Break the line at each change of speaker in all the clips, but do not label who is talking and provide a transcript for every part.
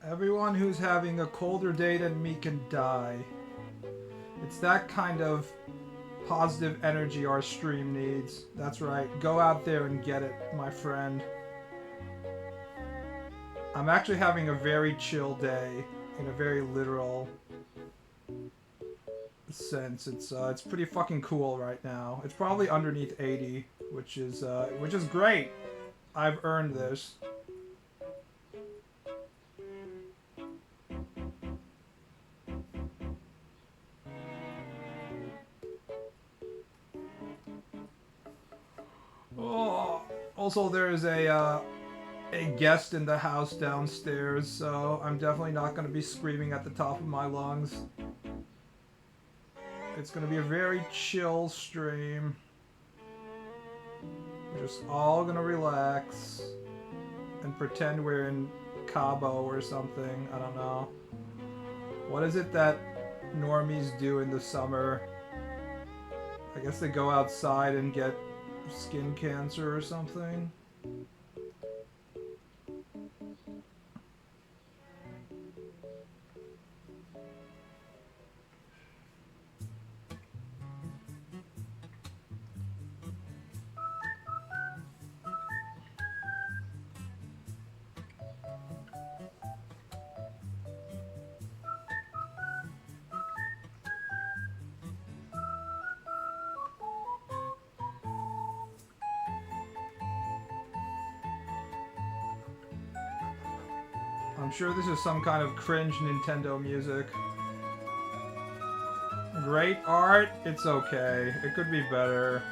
Everyone who's having a colder day than me can die. It's that kind of positive energy our stream needs. That's right. Go out there and get it, my friend. I'm actually having a very chill day in a very literal sense. It's pretty fucking cool right now. It's probably underneath 80, which is great. I've earned this. Oh, also there is a guest in the house downstairs, so I'm definitely not going to be screaming at the top of my lungs. It's going to be a very chill stream. We're just all going to relax and pretend we're in Cabo or something. I don't know. What is it that normies do in the summer? I guess they go outside and get skin cancer or something. I'm sure this is some kind of cringe Nintendo music. Great art? It's okay. It could be better.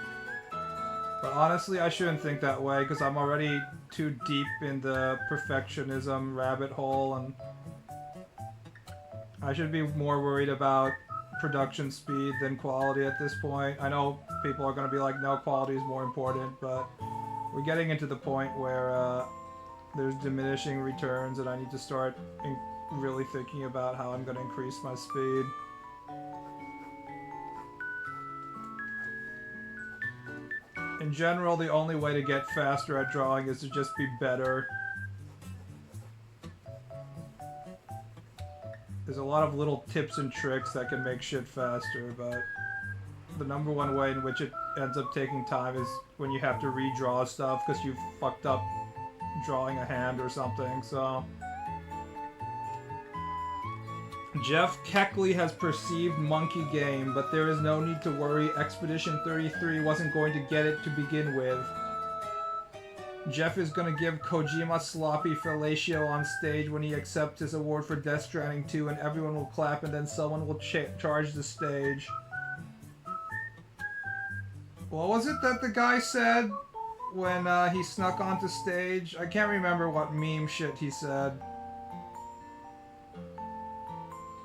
But honestly, I shouldn't think that way because I'm already too deep in the perfectionism rabbit hole, and I should be more worried about production speed than quality at this point. I know people are going to be like, no, quality is more important, but we're getting into the point where there's diminishing returns and I need to start really thinking about how I'm going to increase my speed. In general, the only way to get faster at drawing is to just be better. There's a lot of little tips and tricks that can make shit faster, but the number one way in which it ends up taking time is when you have to redraw stuff because you fucked up drawing a hand or something, so... Jeff Keckley has perceived monkey game, but there is no need to worry. Expedition 33 wasn't going to get it to begin with. Jeff is going to give Kojima sloppy fellatio on stage when he accepts his award for Death Stranding 2, and everyone will clap and then someone will charge the stage. What was it that the guy said when he snuck onto stage? I can't remember what meme shit he said.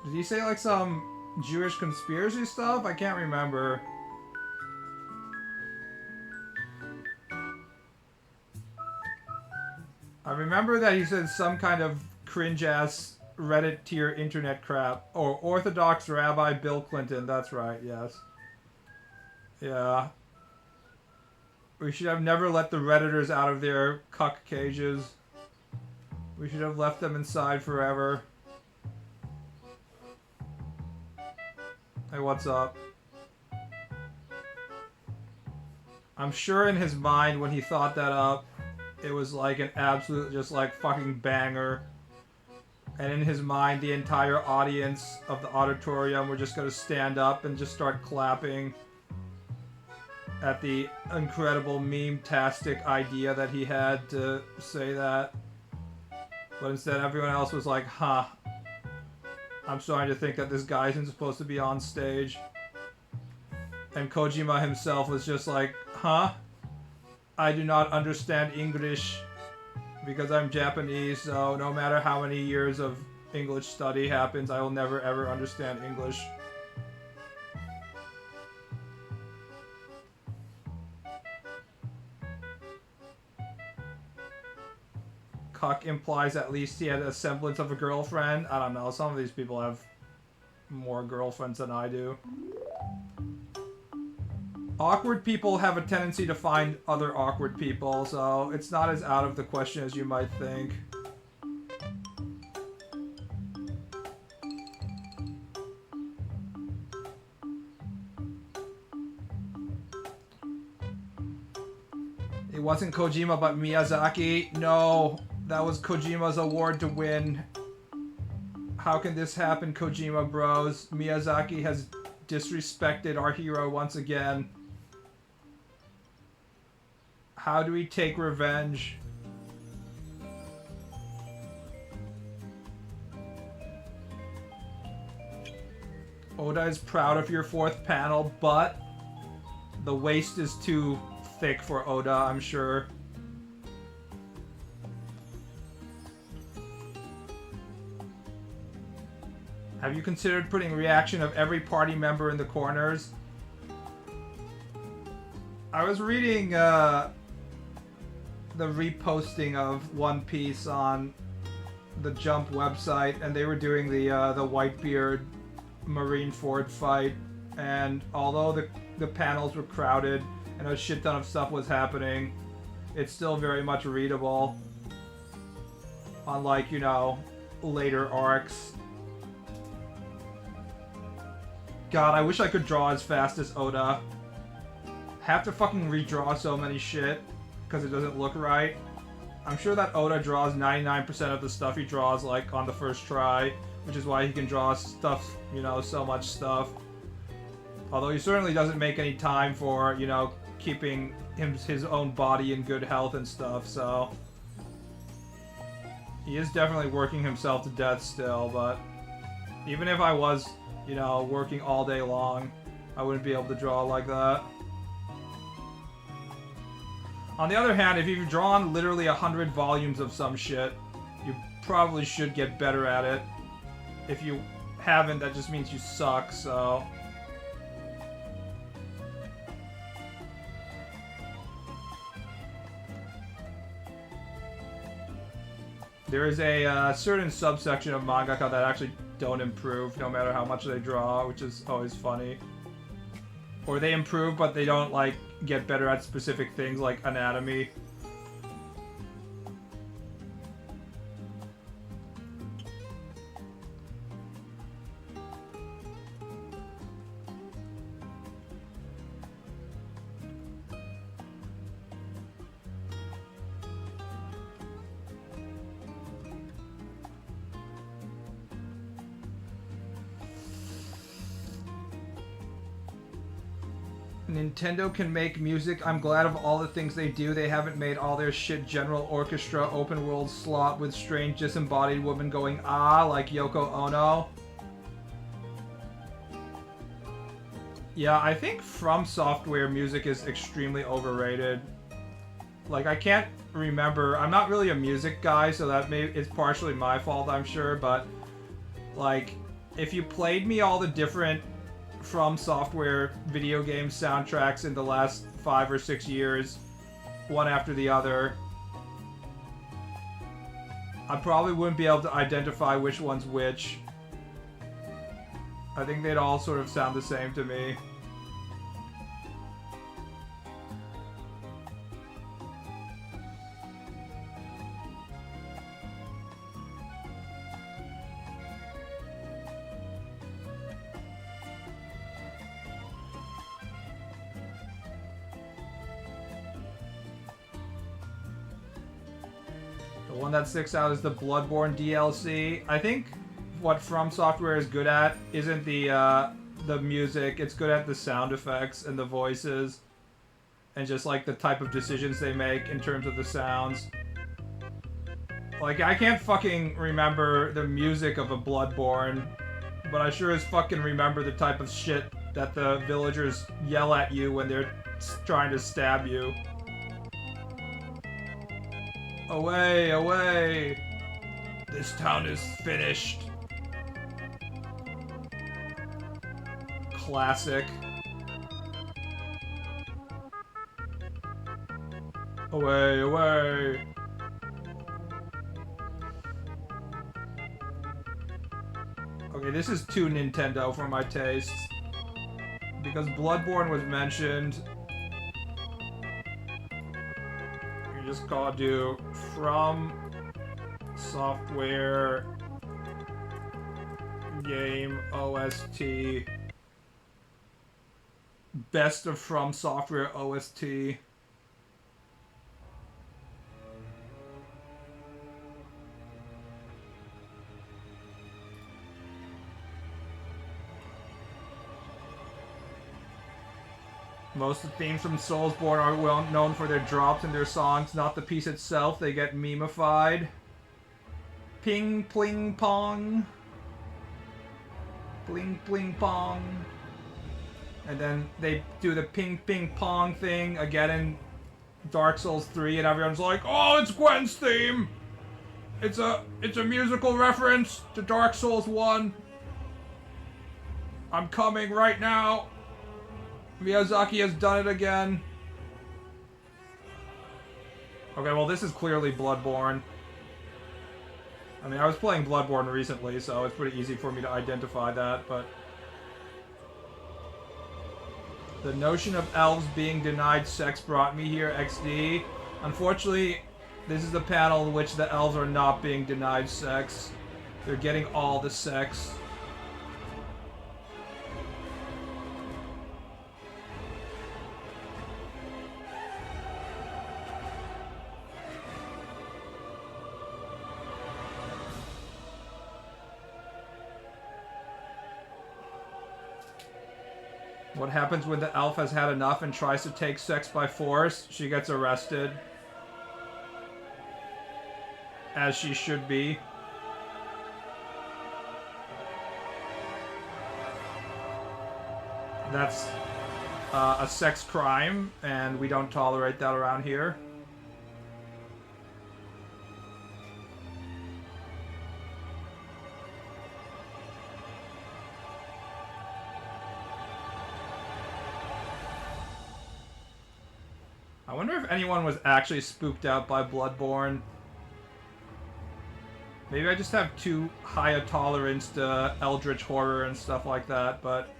Did he say like some Jewish conspiracy stuff? I can't remember. I remember that he said some kind of cringe-ass Reddit tier internet crap. Or Orthodox Rabbi Bill Clinton, that's right, yes. Yeah. We should have never let the Redditors out of their cuck cages. We should have left them inside forever. Hey, what's up? I'm sure in his mind when he thought that up, it was like an absolute just like fucking banger. And in his mind, the entire audience of the auditorium were just gonna stand up and just start clapping at the incredible meme-tastic idea that he had to say that. But instead everyone else was like, huh. I'm starting to think that this guy isn't supposed to be on stage. And Kojima himself was just like, huh? I do not understand English because I'm Japanese, so no matter how many years of English study happens, I will never ever understand English. Cuck implies at least he had a semblance of a girlfriend. I don't know, some of these people have more girlfriends than I do. Awkward people have a tendency to find other awkward people, so it's not as out of the question as you might think. It wasn't Kojima, but Miyazaki. No, that was Kojima's award to win. How can this happen, Kojima bros? Miyazaki has disrespected our hero once again. How do we take revenge? Oda is proud of your fourth panel, but the waist is too thick for Oda, I'm sure. Have you considered putting reaction of every party member in the corners? I was reading the reposting of One Piece on the Jump website, and they were doing the Whitebeard Marineford fight, and although the panels were crowded and a shit ton of stuff was happening, it's still very much readable. Unlike, you know, later arcs. God, I wish I could draw as fast as Oda. Have to fucking redraw so many shit because it doesn't look right. I'm sure that Oda draws 99% of the stuff he draws like on the first try, which is why he can draw stuff, you know, so much stuff. Although he certainly doesn't make any time for, you know, keeping his own body in good health and stuff, so he is definitely working himself to death still, but even if I was, you know, working all day long, I wouldn't be able to draw like that. On the other hand, if you've drawn literally 100 volumes of some shit, you probably should get better at it. If you haven't, that just means you suck, so... There is a certain subsection of mangaka that actually don't improve no matter how much they draw, which is always funny. Or they improve, but they don't, like, get better at specific things like anatomy. Nintendo can make music. I'm glad of all the things they do. They haven't made all their shit general orchestra open world slot with strange disembodied woman going ah like Yoko Ono. Yeah, I think From Software music is extremely overrated. Like, I can't remember. I'm not really a music guy, so that it's partially my fault, I'm sure, but like, if you played me all the different From Software video game soundtracks in the last 5 or 6 years, one after the other, I probably wouldn't be able to identify which one's which. I think they'd all sort of sound the same to me. The one that sticks out is the Bloodborne DLC. I think what From Software is good at isn't the music. It's good at the sound effects and the voices, and just like the type of decisions they make in terms of the sounds. Like, I can't fucking remember the music of a Bloodborne, but I sure as fucking remember the type of shit that the villagers yell at you when they're trying to stab you. Away, away! This town is finished. Classic. Away, away! Okay, this is too Nintendo for my tastes. Because Bloodborne was mentioned. You just gotta do From Software Game OST. Best of From Software OST. Most of the themes from Soulsborne are well known for their drops in their songs, not the piece itself. They get memified. Ping, pling, pong. Bling, bling, pong. And then they do the ping, ping, pong thing again in Dark Souls 3, and everyone's like, "Oh, it's Gwen's theme! It's a musical reference to Dark Souls 1. I'm coming right now. Miyazaki has done it again." Okay, well this is clearly Bloodborne. I mean, I was playing Bloodborne recently, so it's pretty easy for me to identify that, but... The notion of elves being denied sex brought me here, XD. Unfortunately, this is the panel in which the elves are not being denied sex. They're getting all the sex. What happens when the elf has had enough and tries to take sex by force? She gets arrested. As she should be. That's a sex crime, and we don't tolerate that around here. I wonder if anyone was actually spooked out by Bloodborne. Maybe I just have too high a tolerance to eldritch horror and stuff like that, but...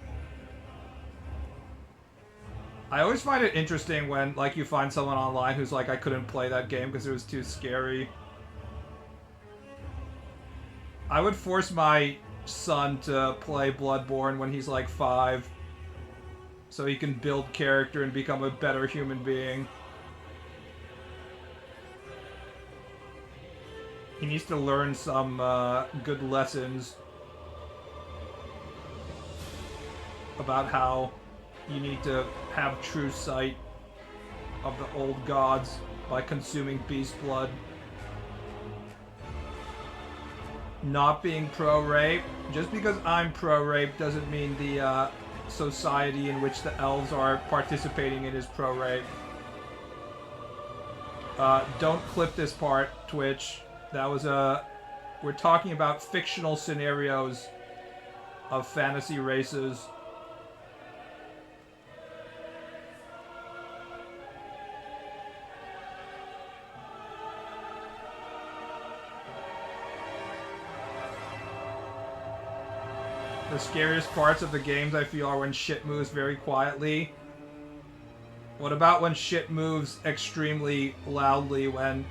I always find it interesting when, like, you find someone online who's like, I couldn't play that game because it was too scary. I would force my son to play Bloodborne when he's like 5, so he can build character and become a better human being. He needs to learn some good lessons about how you need to have true sight of the old gods by consuming beast blood. Not being pro-rape. Just because I'm pro-rape doesn't mean the society in which the elves are participating in is pro-rape. Don't clip this part, Twitch. That was we're talking about fictional scenarios of fantasy races. The scariest parts of the games, I feel, are when shit moves very quietly. What about when shit moves extremely loudly, when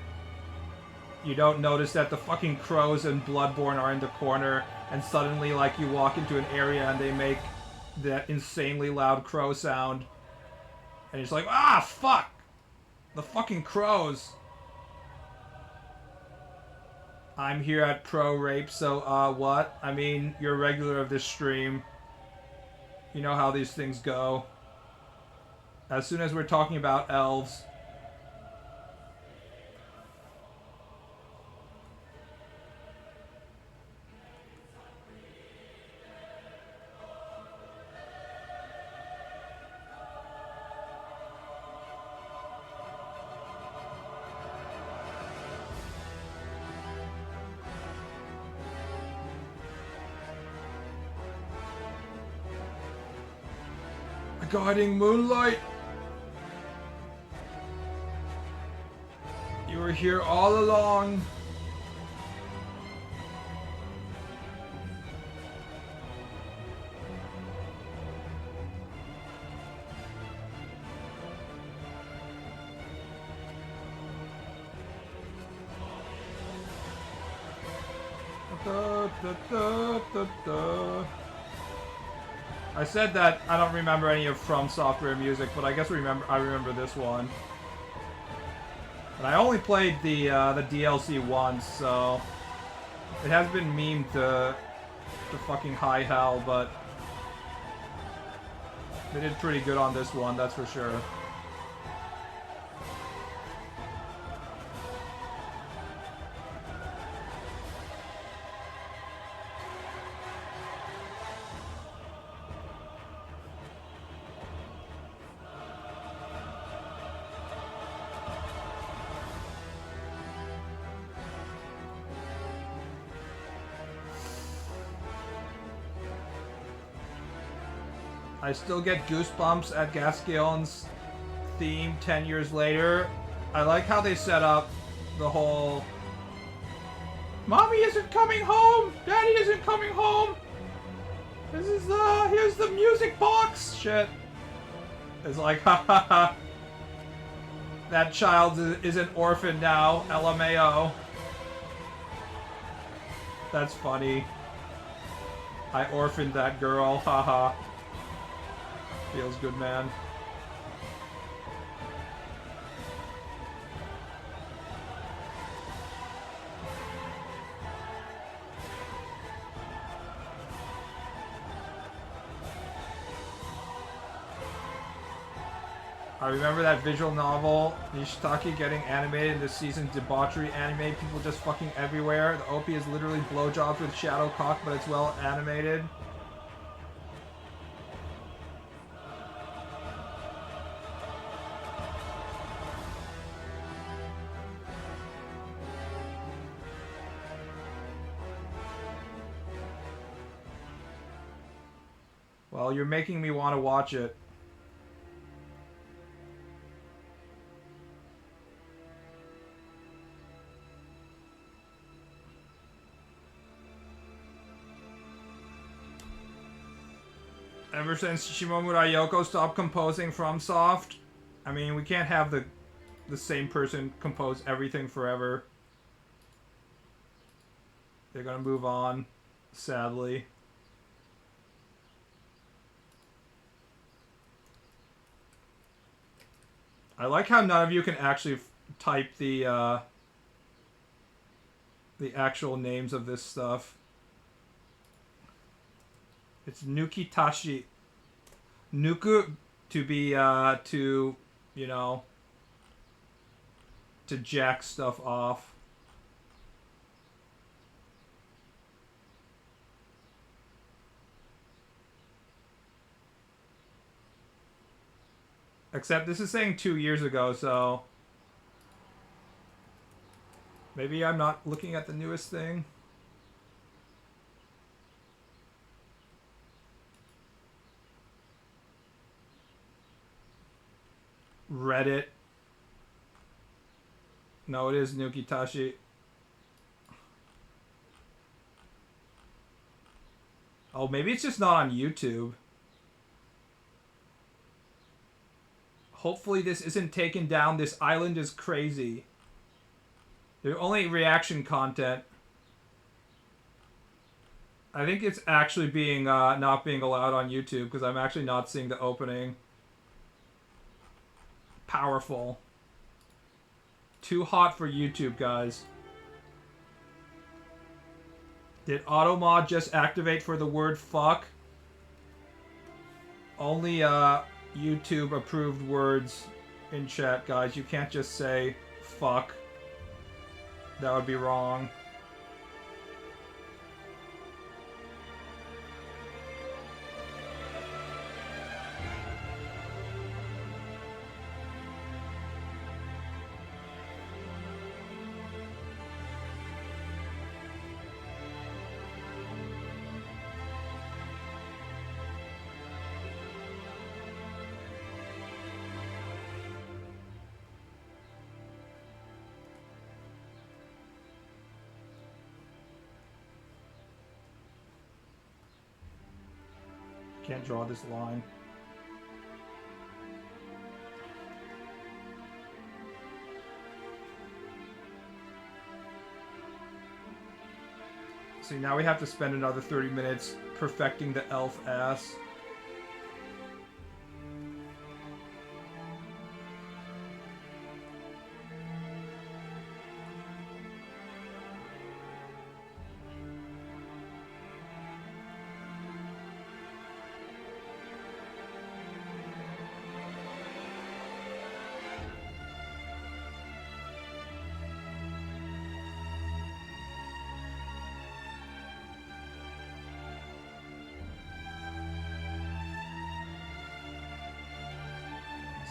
you don't notice that the fucking crows in Bloodborne are in the corner, and suddenly, like, you walk into an area and they make that insanely loud crow sound. And you're just like, ah, fuck! The fucking crows! I'm here at Pro Rape, so, what? I mean, you're a regular of this stream. You know how these things go. As soon as we're talking about elves... Guiding moonlight. You were here all along. Da, da, da, da, da. I said that I don't remember any of From Software music, but I guess I remember this one. And I only played the DLC once, so it has been memed to fucking high hell, but They did pretty good on this one, that's for sure. I still get goosebumps at Gasquillon's theme 10 years later. I like how they set up the whole Mommy isn't coming home! Daddy isn't coming home! This is here's the music box! Shit. It's like, ha ha ha. That child is an orphan now, LMAO. That's funny. I orphaned that girl, haha. Feels good, man. I remember that visual novel, Nishitaki, getting animated in this season's debauchery anime. People just fucking everywhere. The OP is literally blowjobs with shadow cock, but it's well animated. Well, you're making me want to watch it. Ever since Shimomura Yoko stopped composing FromSoft, I mean, we can't have the same person compose everything forever. They're gonna move on, sadly. I like how none of you can actually type the actual names of this stuff. It's Nukitashi. Nuku to be to, you know, to jack stuff off. Except this is saying 2 years ago, so maybe I'm not looking at the newest thing. Reddit. No, it is Nukitashi. Oh, maybe it's just not on YouTube. Hopefully this isn't taken down. This island is crazy. There's only reaction content. I think it's actually being not being allowed on YouTube because I'm actually not seeing the opening. Powerful. Too hot for YouTube, guys. Did AutoMod just activate for the word fuck? Only YouTube approved words in chat, guys. You can't just say fuck. That would be wrong. Can't draw this line. See, now we have to spend another 30 minutes perfecting the elf ass.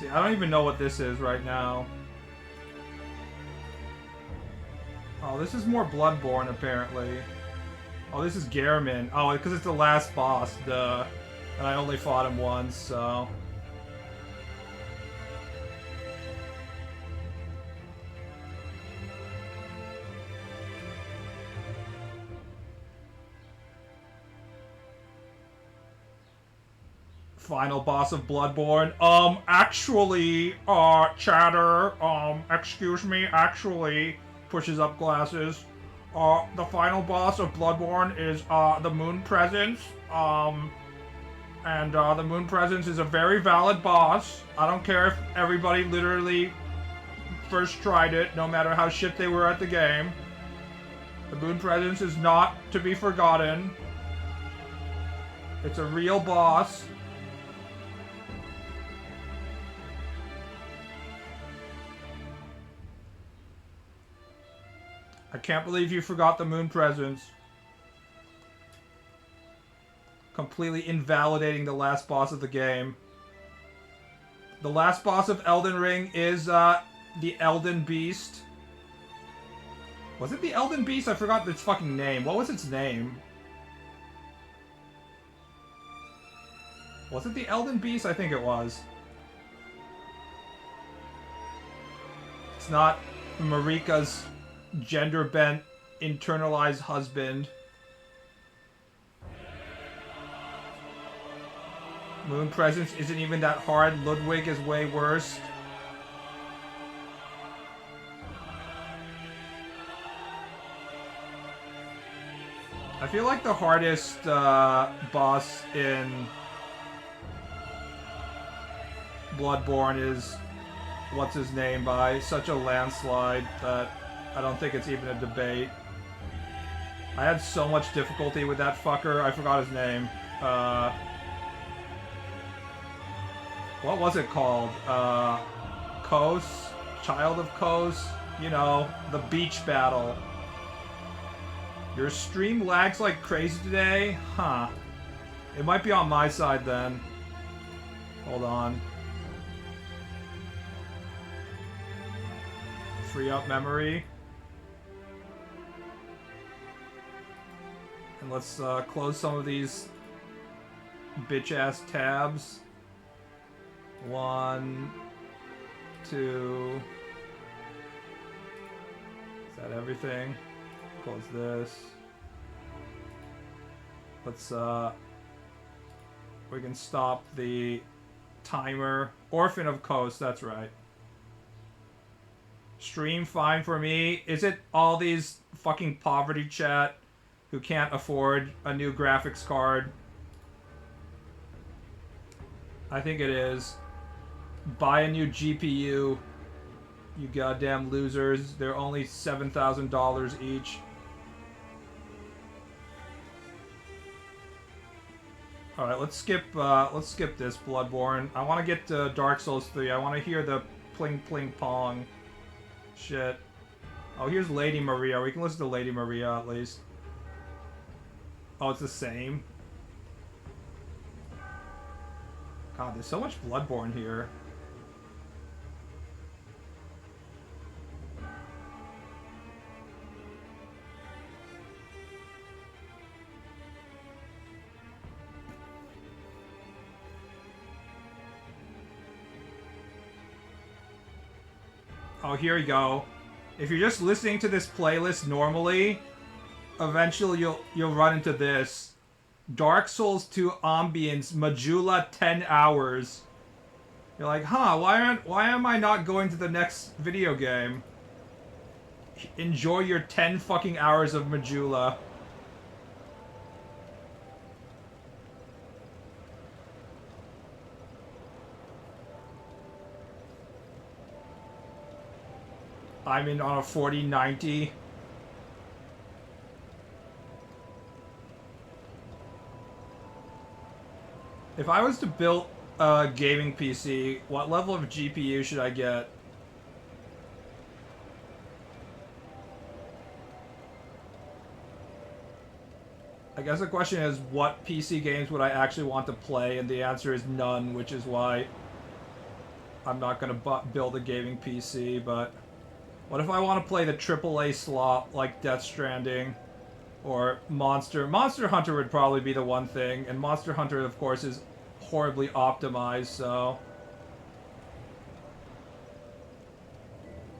See, I don't even know what this is right now. Oh, this is more Bloodborne, apparently. Oh, this is Gehrman. Oh, because it's the last boss, duh. And I only fought him once, so... Final boss of Bloodborne. Actually, chatter, excuse me, actually, pushes up glasses. The final boss of Bloodborne is, the Moon Presence. The Moon Presence is a very valid boss. I don't care if everybody literally first tried it, no matter how shit they were at the game. The Moon Presence is not to be forgotten. It's a real boss. I can't believe you forgot the Moon Presence. Completely invalidating the last boss of the game. The last boss of Elden Ring is, the Elden Beast. Was it the Elden Beast? I forgot its fucking name. What was its name? Was it the Elden Beast? I think it was. It's not Marika's gender-bent, internalized husband. Moon Presence isn't even that hard. Ludwig is way worse. I feel like the hardest boss in Bloodborne is what's his name by such a landslide that I don't think it's even a debate. I had so much difficulty with that fucker. I forgot his name. What was it called? Kos? Child of Kos? You know, the beach battle. Your stream lags like crazy today? Huh. It might be on my side then. Hold on. Free up memory. And let's close some of these bitch-ass tabs. 1, 2. Is that everything? Close this. Let's, we can stop the timer. Orphan of Coast, that's right. Stream fine for me. Is it all these fucking poverty chat who can't afford a new graphics card? I think it is. Buy a new GPU, you goddamn losers. They're only $7,000 each. Alright, let's skip this Bloodborne. I want to get to Dark Souls 3. I want to hear the pling pling pong shit. Oh, here's Lady Maria. We can listen to Lady Maria at least. Oh, it's the same. God, there's so much Bloodborne here. Oh, here you go. If you're just listening to this playlist normally, eventually you'll run into this. Dark Souls 2 ambience, Majula 10 hours. You're like, huh, why am I not going to the next video game? Enjoy your 10 fucking hours of Majula. I'm in on a 4090. If I was to build a gaming PC, what level of GPU should I get? I guess the question is, what PC games would I actually want to play? And the answer is none, which is why I'm not gonna build a gaming PC, but what if I want to play the AAA slot like Death Stranding or Monster? Monster Hunter would probably be the one thing, and Monster Hunter, of course, is horribly optimized, so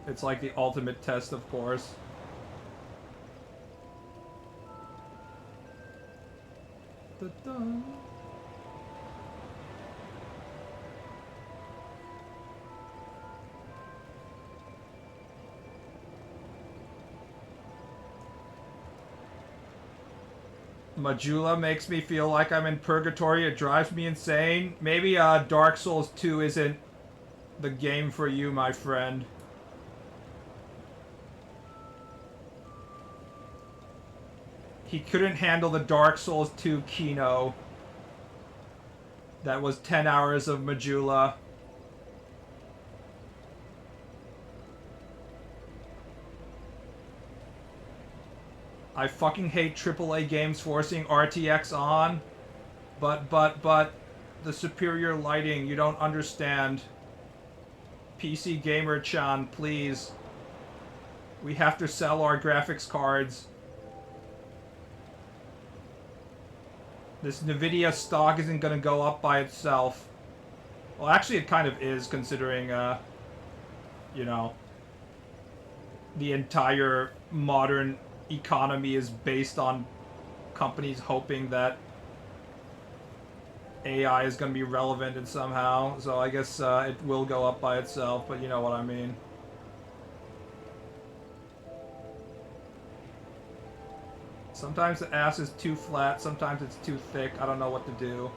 it's like the ultimate test, of course. Da-da. Majula makes me feel like I'm in purgatory. It drives me insane. Maybe Dark Souls 2 isn't the game for you, my friend. He couldn't handle the Dark Souls 2 Kino. That was 10 hours of Majula. I fucking hate AAA games forcing RTX on. But, the superior lighting, you don't understand. PC Gamer-chan, please. We have to sell our graphics cards. This Nvidia stock isn't gonna go up by itself. Well, actually it kind of is, considering, you know, the entire modern economy is based on companies hoping that AI is going to be relevant in somehow, so I guess it will go up by itself, but you know what I mean. Sometimes the ass is too flat, sometimes it's too thick, I don't know what to do.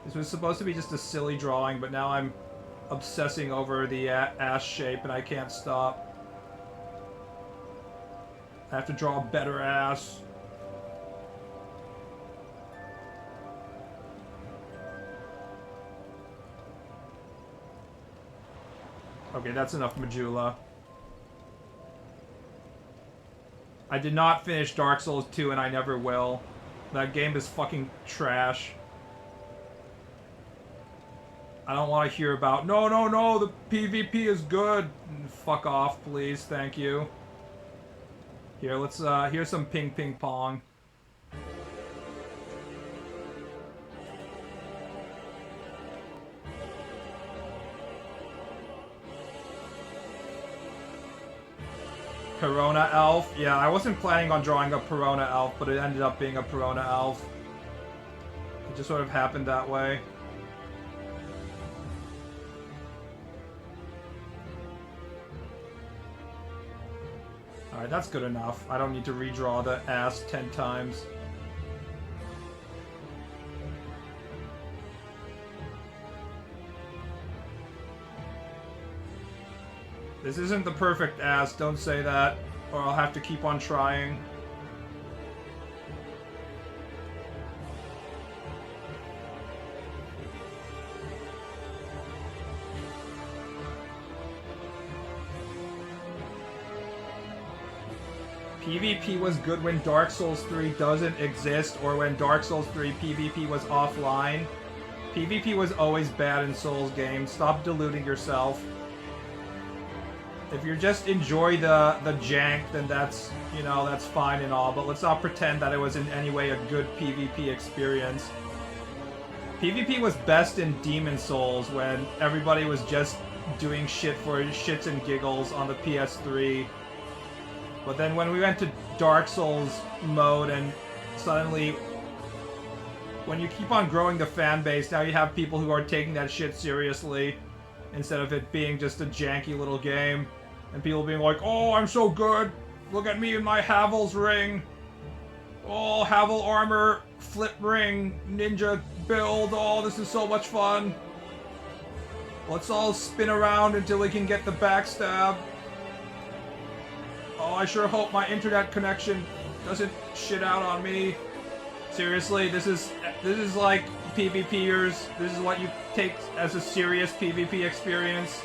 This was supposed to be just a silly drawing, but now I'm obsessing over the ass shape and I can't stop. I have to draw a better ass. Okay, that's enough Majula. I did not finish Dark Souls 2 and I never will. That game is fucking trash. I don't want to hear about, no, the PvP is good. Fuck off, please, thank you. Here, let's, here's some ping pong. Perona Elf? Yeah, I wasn't planning on drawing a Perona Elf, but it ended up being a Perona Elf. It just sort of happened that way. Alright, that's good enough. I don't need to redraw the ass 10 times. This isn't the perfect ass, don't say that, or I'll have to keep on trying. PvP was good when Dark Souls 3 doesn't exist, or when Dark Souls 3 PvP was offline. PvP was always bad in Souls games. Stop deluding yourself. If you just enjoy the jank, then that's, you know, that's fine and all, but let's not pretend that it was in any way a good PvP experience. PvP was best in Demon Souls when everybody was just doing shit for shits and giggles on the PS3. But then when we went to Dark Souls mode and suddenly, when you keep on growing the fan base, now you have people who are taking that shit seriously instead of it being just a janky little game. And people being like, oh, I'm so good. Look at me in my Havel's ring. Oh, Havel armor, flip ring, ninja build. Oh, this is so much fun. Let's all spin around until we can get the backstab. Oh, I sure hope my internet connection doesn't shit out on me. Seriously, this is like PvPers. This is what you take as a serious PvP experience.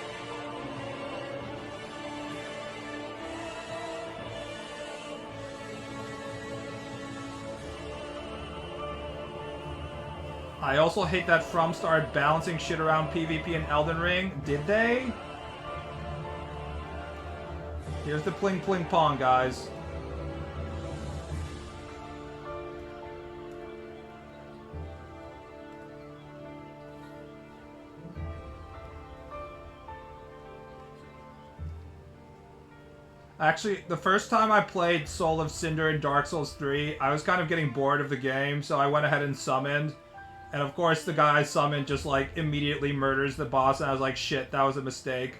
I also hate that From started balancing shit around PvP in Elden Ring. Did they? Here's the pling pling pong, guys. Actually, the first time I played Soul of Cinder in Dark Souls 3, I was kind of getting bored of the game, so I went ahead and summoned. And of course, the guy I summoned just, like, immediately murders the boss, and I was like, shit, that was a mistake.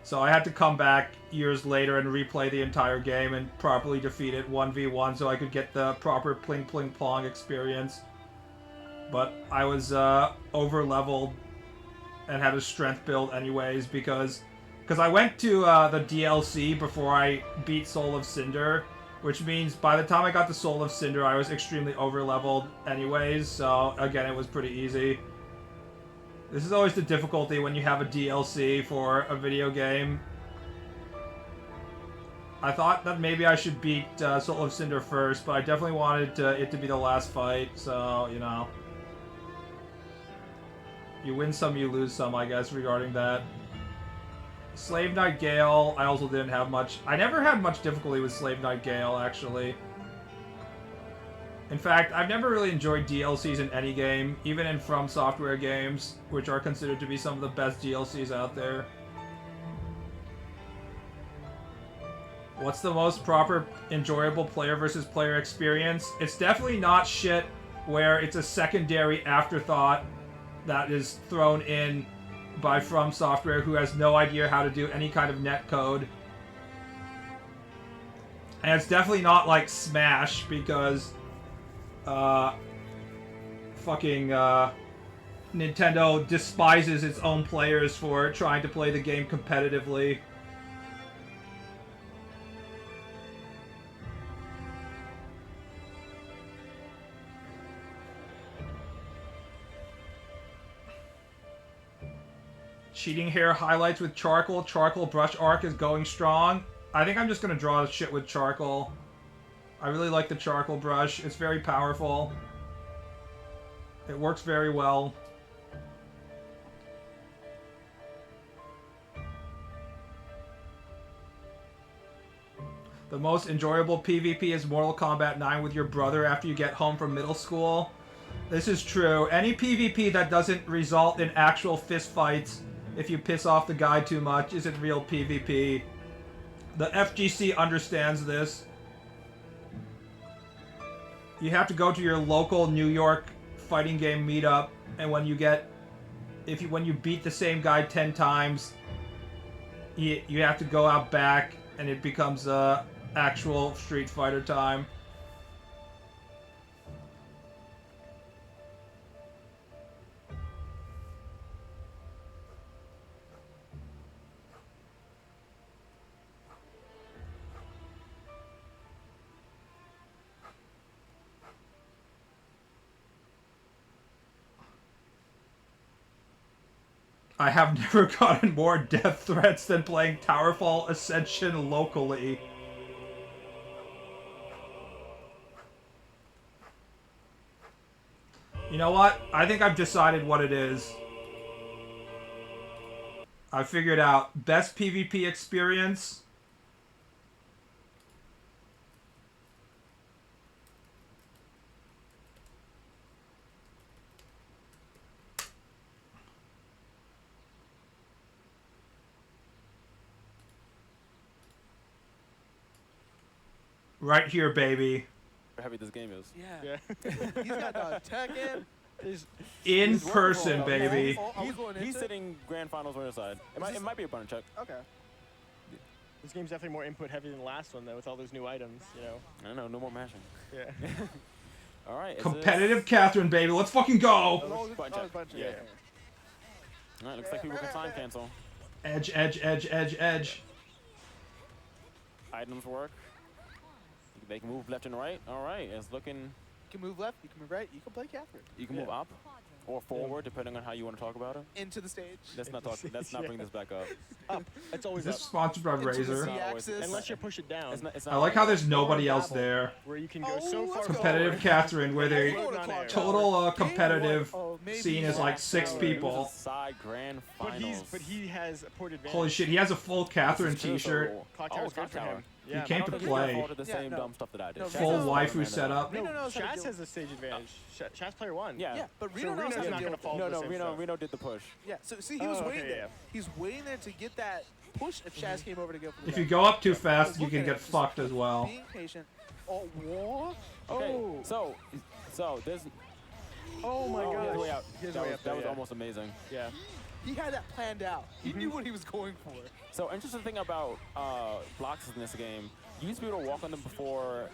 So I had to come back years later and replay the entire game and properly defeat it 1v1 so I could get the proper pling pling plong experience. But I was over-leveled and had a strength build anyways because I went to the DLC before I beat Soul of Cinder, which means by the time I got to Soul of Cinder I was extremely over-leveled anyways, so again it was pretty easy. This is always the difficulty when you have a DLC for a video game. I thought that maybe I should beat Soul of Cinder first, but I definitely wanted it to be the last fight, so, you know. You win some, you lose some, I guess, regarding that. Slave Knight Gale, I also didn't have much. I never had much difficulty with Slave Knight Gale, actually. In fact, I've never really enjoyed DLCs in any game, even in From Software games, which are considered to be some of the best DLCs out there. What's the most proper, enjoyable player versus player experience? It's definitely not shit where it's a secondary afterthought that is thrown in by From Software who has no idea how to do any kind of netcode. And it's definitely not like Smash, because Nintendo despises its own players for trying to play the game competitively. Cheating hair highlights with charcoal. Charcoal brush arc is going strong. I think I'm just gonna draw shit with charcoal. I really like the charcoal brush. It's very powerful. It works very well. The most enjoyable PvP is Mortal Kombat 9 with your brother after you get home from middle school. This is true. Any PvP that doesn't result in actual fist fights, if you piss off the guy too much, isn't real PvP. The FGC understands this. You have to go to your local New York fighting game meetup, and when you beat the same guy 10 times, you have to go out back, and it becomes actual Street Fighter time. I have never gotten more death threats than playing Towerfall Ascension locally. You know what? I think I've decided what it is. I figured out best PvP experience. Right here, baby.
How heavy this game is.
Yeah. He's got the tech in.
In person, baby.
He's sitting grand finals winner side. It might be a burn check.
Okay. This game's definitely more input heavy than the last one, though, with all those new items, you know.
I don't know, no more mashing.
Yeah.
All right.
Competitive Catherine, baby. Let's fucking go.
Yeah. All right, looks like people can time cancel.
Edge, edge, edge, edge, edge.
Items work. They can move left and right. All right, it's looking.
You can move left, you can move right, you can play Catherine.
You can move up or forward, depending on how you want to talk about it.
Into the stage.
Let's not talk. Let's not bring this back up.
Up. It's always
Is this
up.
sponsored by
Into the
Razer?
Z-axis.
Unless you push it down.
It's
I
not
like how there's
Or
nobody else
babble,
there.
Where you can go
Oh,
so far
let's go.
Competitive
forward.
Catherine, where the
Float o'clock
total
tower.
competitive
Oh, maybe
scene is like 6
Tower.
people.
Side grand finals.
But he has a port advantage.
Holy shit, he has a full Catherine t-shirt.
Clock Tower's good for him. Yeah,
came
I
to
don't think
play.
He afforded the
Yeah,
same
no.
dumb stuff that I did.
No,
Shaz
Full
is
waifu
Spider-Man,
setup.
Reno knows how to
Shaz
do-
has a stage advantage. Shaz player 1.
Yeah.
Yeah, but
So
Reno knows
Reno's
how to
not
deal
going to
with
follow
No,
the
no,
same
Reno,
stuff.
Reno did the push.
Yeah, so see, he was
Oh,
waiting
okay,
there.
yeah.
He's waiting there to get that push if Shaz came over to go for the
If you
back.
go up too
I
fast,
was
you
looking
can
at
get
him, just
fucked as well.
Being patient. Oh, what?
Okay,
Oh.
so there's.
Oh my
Oh,
god.
his way out.
His
That
way
was,
up there,
that was
yeah.
almost amazing.
Yeah.
He had that planned out. He knew what he was going for.
So interesting thing about blocks in this game, you used to be able to walk on them before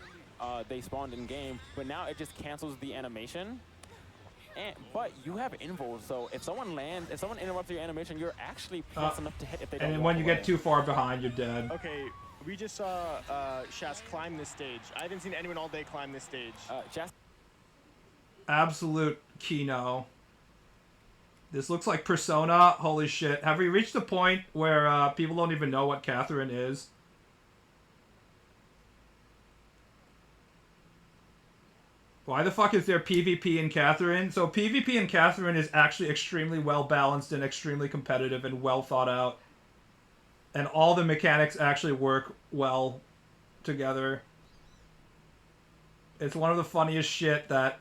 they spawned in game, but now it just cancels the animation. But you have invos, so if someone interrupts your animation, you're actually close enough to hit if they don't.
And then
walk
when you
away.
get too far behind, you're dead.
Okay, we just saw Shaz climb this stage. I haven't seen anyone all day climb this stage.
Just
Absolute Kino. This looks like Persona. Holy shit. Have we reached the point where people don't even know what Catherine is? Why the fuck is there PvP in Catherine? So PvP in Catherine is actually extremely well balanced and extremely competitive and well thought out. And all the mechanics actually work well together. It's one of the funniest shit that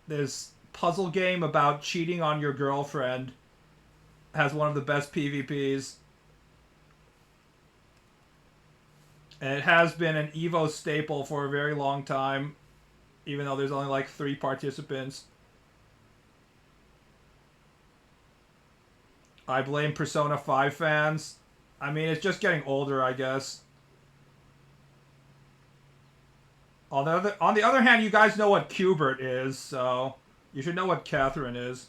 this puzzle game about cheating on your girlfriend has one of the best PvPs. And it has been an EVO staple for a very long time, even though there's only like 3 participants. I blame Persona 5 fans. I mean, it's just getting older, I guess. On the other hand, you guys know what Qbert is, so you should know what Catherine is.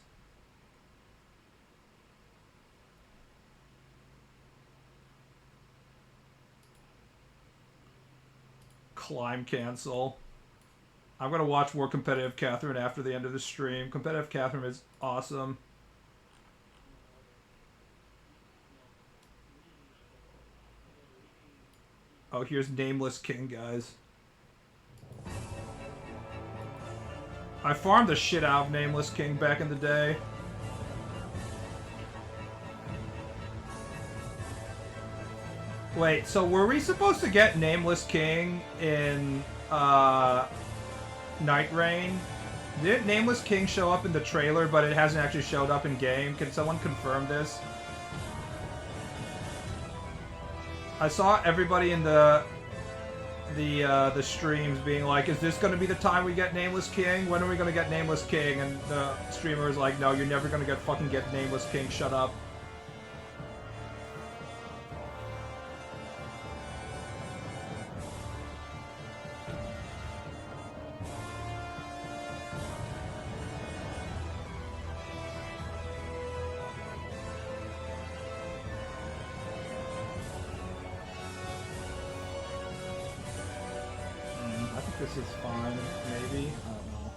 Climb cancel. I'm gonna watch more competitive Catherine after the end of the stream. Competitive Catherine is awesome. Oh, here's Nameless King, guys. I farmed the shit out of Nameless King back in the day. Wait, so were we supposed to get Nameless King in Night Rain? Did Nameless King show up in the trailer, but it hasn't actually showed up in game? Can someone confirm this? I saw everybody in the streams being like, is this going to be the time we get Nameless King? When are we going to get Nameless King? And the streamer is like, no, you're never going to get Nameless King, shut up. I think this is fine, maybe. I don't know.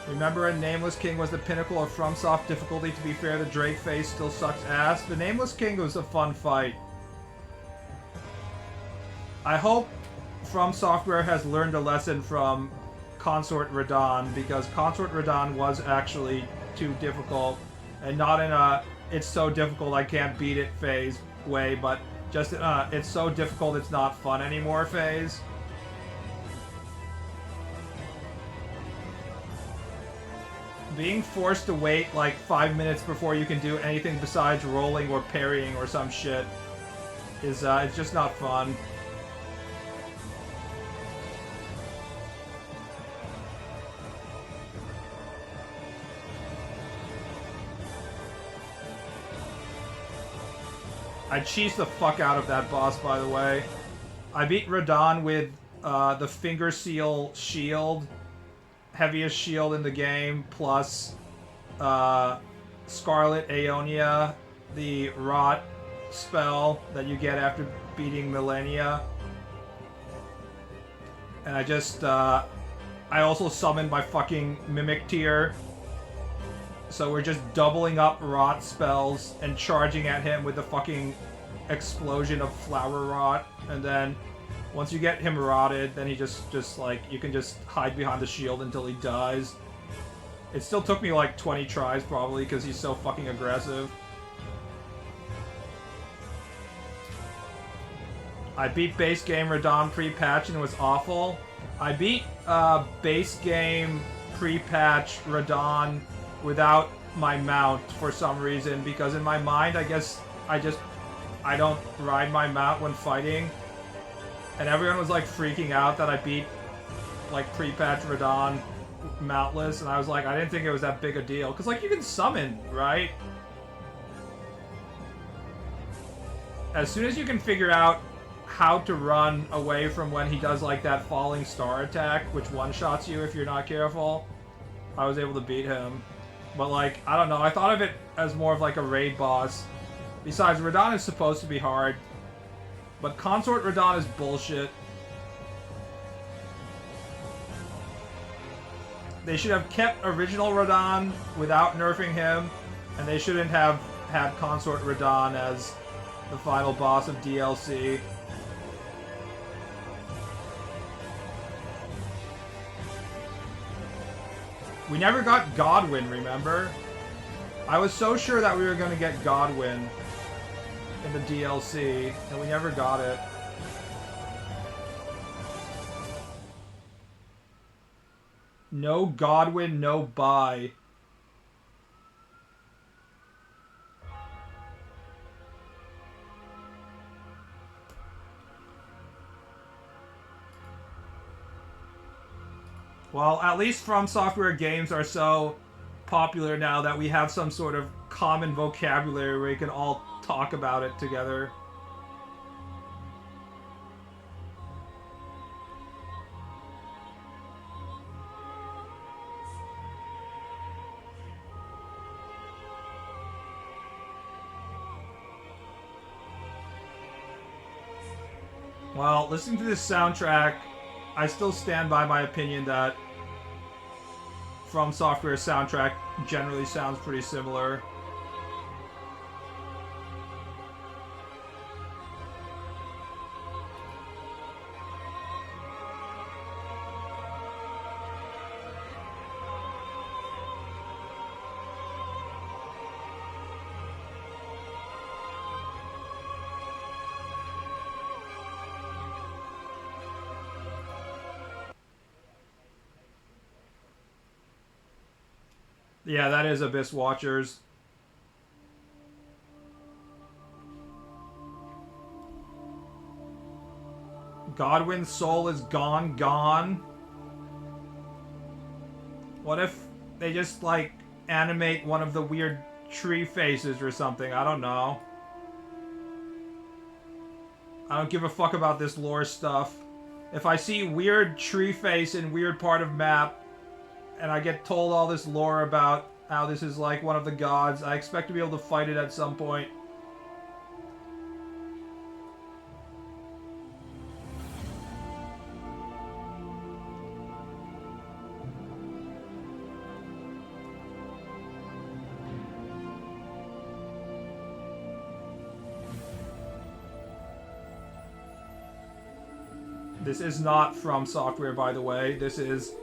Remember, a Nameless King was the pinnacle of FromSoft difficulty. To be fair, the Drake face still sucks ass. The Nameless King was a fun fight. I hope From Software has learned a lesson from Consort Radon, because Consort Radon was actually too difficult, and not in a it's so difficult I can't beat it phase way, but just it's so difficult it's not fun anymore phase. Being forced to wait like 5 minutes before you can do anything besides rolling or parrying or some shit is it's just not fun. I cheesed the fuck out of that boss, by the way. I beat Radon with the Finger Seal shield, heaviest shield in the game, plus Scarlet Aeonia, the Rot spell that you get after beating Millennia. And I just, I also summoned my fucking Mimic Tier. So we're just doubling up rot spells and charging at him with the fucking explosion of flower rot. And then once you get him rotted, then he just like, you can just hide behind the shield until he dies. It still took me like 20 tries probably because he's so fucking aggressive. I beat base game Radon pre-patch and it was awful. I beat base game pre-patch Radon without my mount for some reason because in my mind I guess I don't ride my mount when fighting. And everyone was like freaking out that I beat like pre-patch Radon mountless, and I was like, I didn't think it was that big a deal. Because like you can summon, right? As soon as you can figure out how to run away from when he does like that falling star attack, which one-shots you if you're not careful, I was able to beat him. But like, I don't know, I thought of it as more of like a raid boss. Besides, Radon is supposed to be hard. But Consort Radon is bullshit. They should have kept original Radon without nerfing him, and they shouldn't have had Consort Radon as the final boss of DLC. We never got Godwin, remember? I was so sure that we were going to get Godwin in the DLC, and we never got it. No Godwin, no buy. Well, at least From Software games are so popular now that we have some sort of common vocabulary where we can all talk about it together. Well, listening to this soundtrack, I still stand by my opinion that From Software soundtrack generally sounds pretty similar. Yeah, that is Abyss Watchers. Godwin's soul is gone. What if they just, like, animate one of the weird tree faces or something? I don't know. I don't give a fuck about this lore stuff. If I see weird tree face in weird part of map, and I get told all this lore about how this is like one of the gods, I expect to be able to fight it at some point. This is not From Software, by the way. This is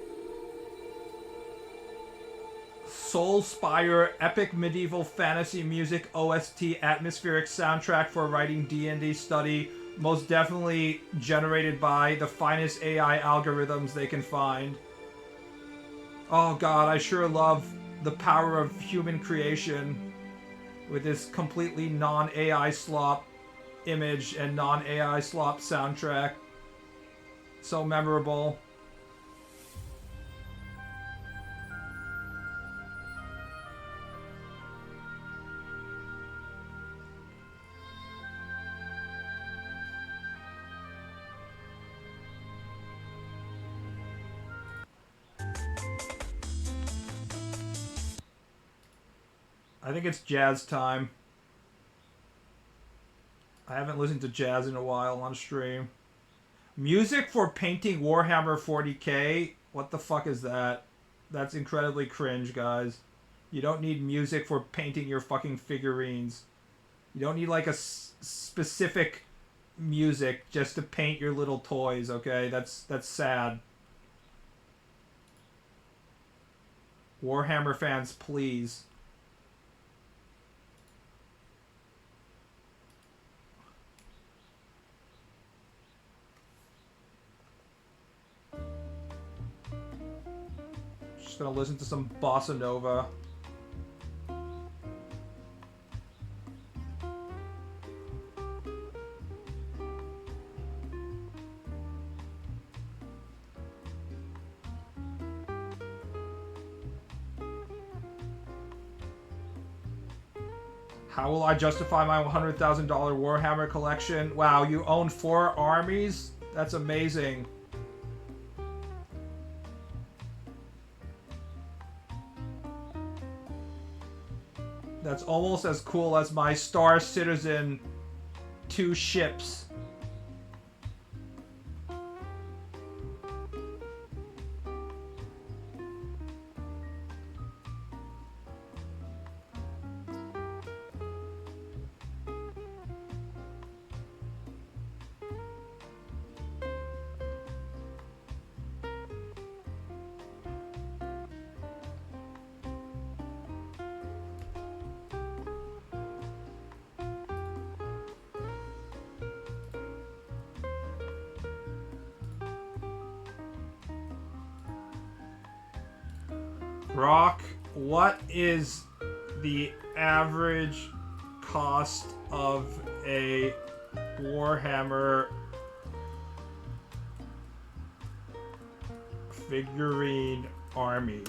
Soulspire Epic Medieval Fantasy Music OST Atmospheric Soundtrack for Writing D&D Study, most definitely generated by the finest AI algorithms they can find. Oh god, I sure love the power of human creation with this completely non-AI slop image and non-AI slop soundtrack. So memorable. I think it's jazz time. I haven't listened to jazz in a while on stream. Music for painting Warhammer 40k? What the fuck is that? That's incredibly cringe, guys. You don't need music for painting your fucking figurines. You don't need like a specific music just to paint your little toys, okay? That's sad. Warhammer fans, please. Just gonna listen to some bossa nova. How will I justify my $100,000 Warhammer collection? Wow, you own 4 armies? That's amazing. That's almost as cool as my Star Citizen 2 ships. Rock, what is the average cost of a Warhammer figurine army?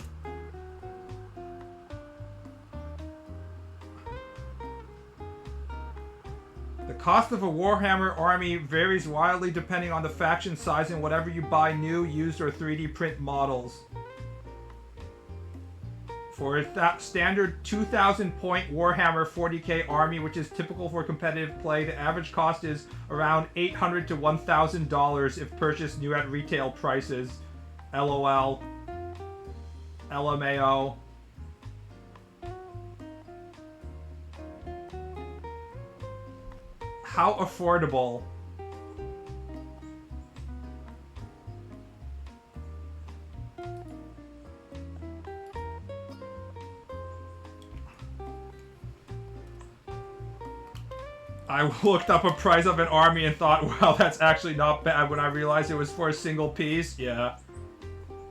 The cost of a Warhammer army varies wildly depending on the faction size and whatever you buy new, used, or 3D print models. For a standard 2,000 point Warhammer 40k army, which is typical for competitive play, the average cost is around $800 to $1,000 if purchased new at retail prices. LOL. LMAO. How affordable? I looked up a price of an army and thought, wow, that's actually not bad when I realized it was for a single piece. Yeah.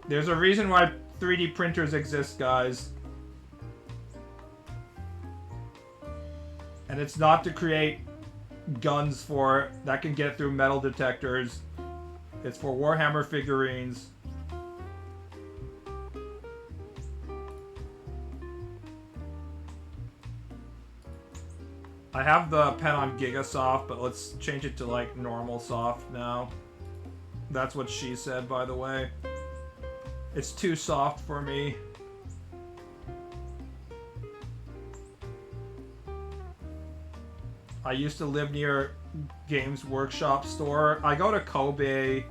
There's a reason why 3D printers exist, guys. And it's not to create guns for that can get through metal detectors. It's for Warhammer figurines. I have the pen on Gigasoft, but let's change it to like normal soft now. That's what she said, by the way. It's too soft for me. I used to live near Games Workshop store. I go to Kobe,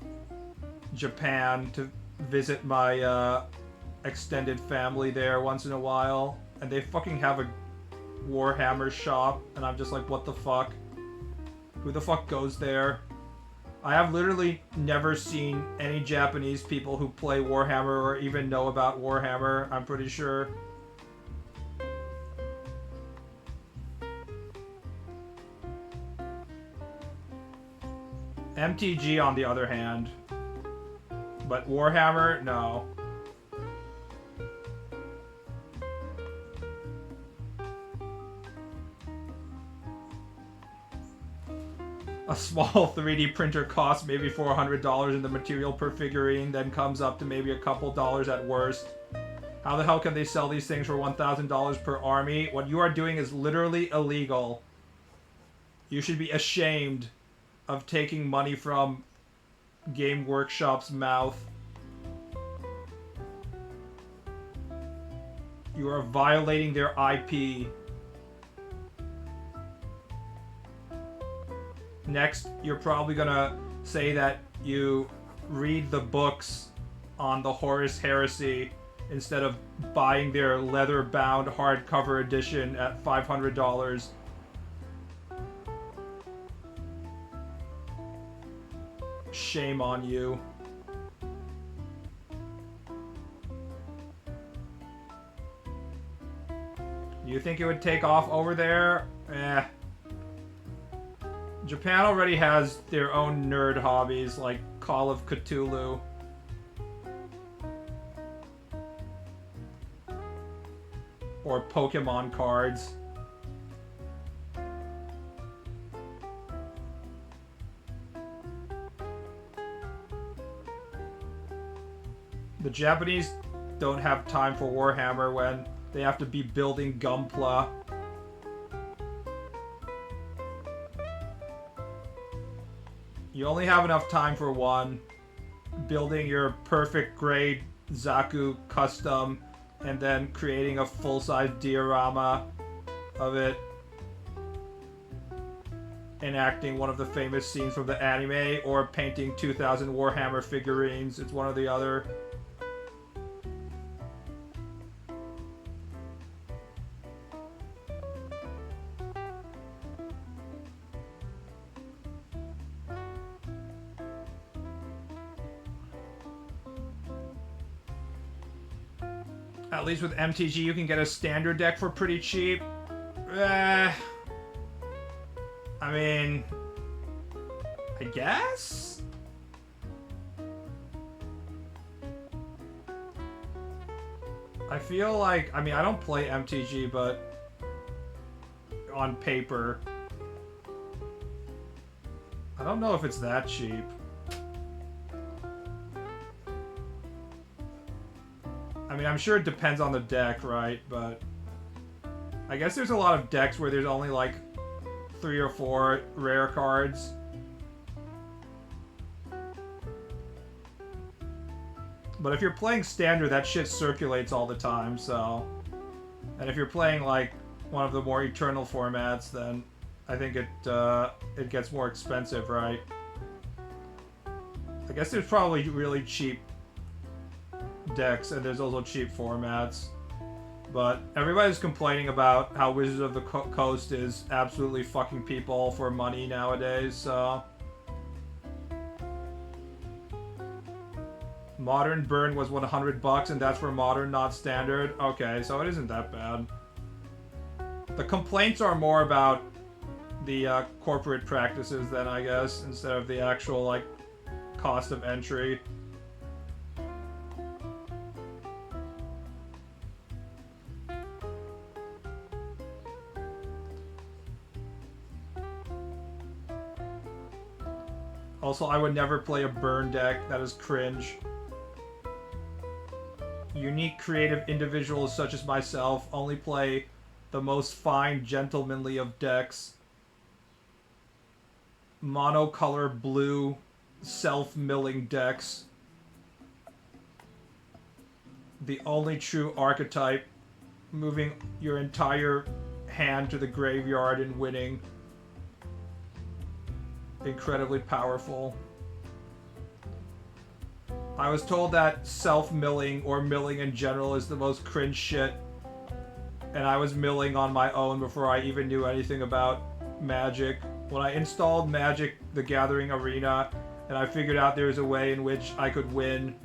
Japan to visit my extended family there once in a while, and they fucking have a Warhammer shop, and I'm just like, what the fuck? Who the fuck goes there? I have literally never seen any Japanese people who play Warhammer or even know about Warhammer, I'm pretty sure. MTG on the other hand. But Warhammer, no. A small 3D printer costs maybe $400 in the material per figurine, then comes up to maybe a couple dollars at worst. How the hell can they sell these things for $1,000 per army? What you are doing is literally illegal. You should be ashamed of taking money from Game Workshop's mouth. You are violating their IP. Next, you're probably gonna say that you read the books on the Horus Heresy instead of buying their leather-bound hardcover edition at $500. Shame on you. You think it would take off over there? Eh. Japan already has their own nerd hobbies like Call of Cthulhu. Or Pokemon cards. The Japanese don't have time for Warhammer when they have to be building Gunpla. You only have enough time for one. Building your perfect grade Zaku custom and then creating a full-size diorama of it. Enacting one of the famous scenes from the anime or painting 2,000 Warhammer figurines. It's one or the other. At least with MTG, you can get a standard deck for pretty cheap. I mean, I guess? I feel like, I mean, I don't play MTG, but on paper, I don't know if it's that cheap. I mean, I'm sure it depends on the deck, right? But I guess there's a lot of decks where there's only like 3 or 4 rare cards. But if you're playing standard, that shit circulates all the time, so... And if you're playing like one of the more eternal formats, then I think it gets more expensive, right? I guess there's probably really cheap decks, and there's also cheap formats. But everybody's complaining about how Wizards of the Coast is absolutely fucking people for money nowadays, so... Modern Burn was $100 and that's for Modern, not Standard? Okay, so it isn't that bad. The complaints are more about the corporate practices then, I guess, instead of the actual, like, cost of entry. Also, I would never play a burn deck. That is cringe. Unique creative individuals such as myself only play the most fine gentlemanly of decks. Monocolor blue self-milling decks. The only true archetype. Moving your entire hand to the graveyard and winning. Incredibly powerful. I was told that self-milling or milling in general is the most cringe shit, and I was milling on my own before I even knew anything about Magic. When I installed Magic the Gathering Arena and I figured out there was a way in which I could win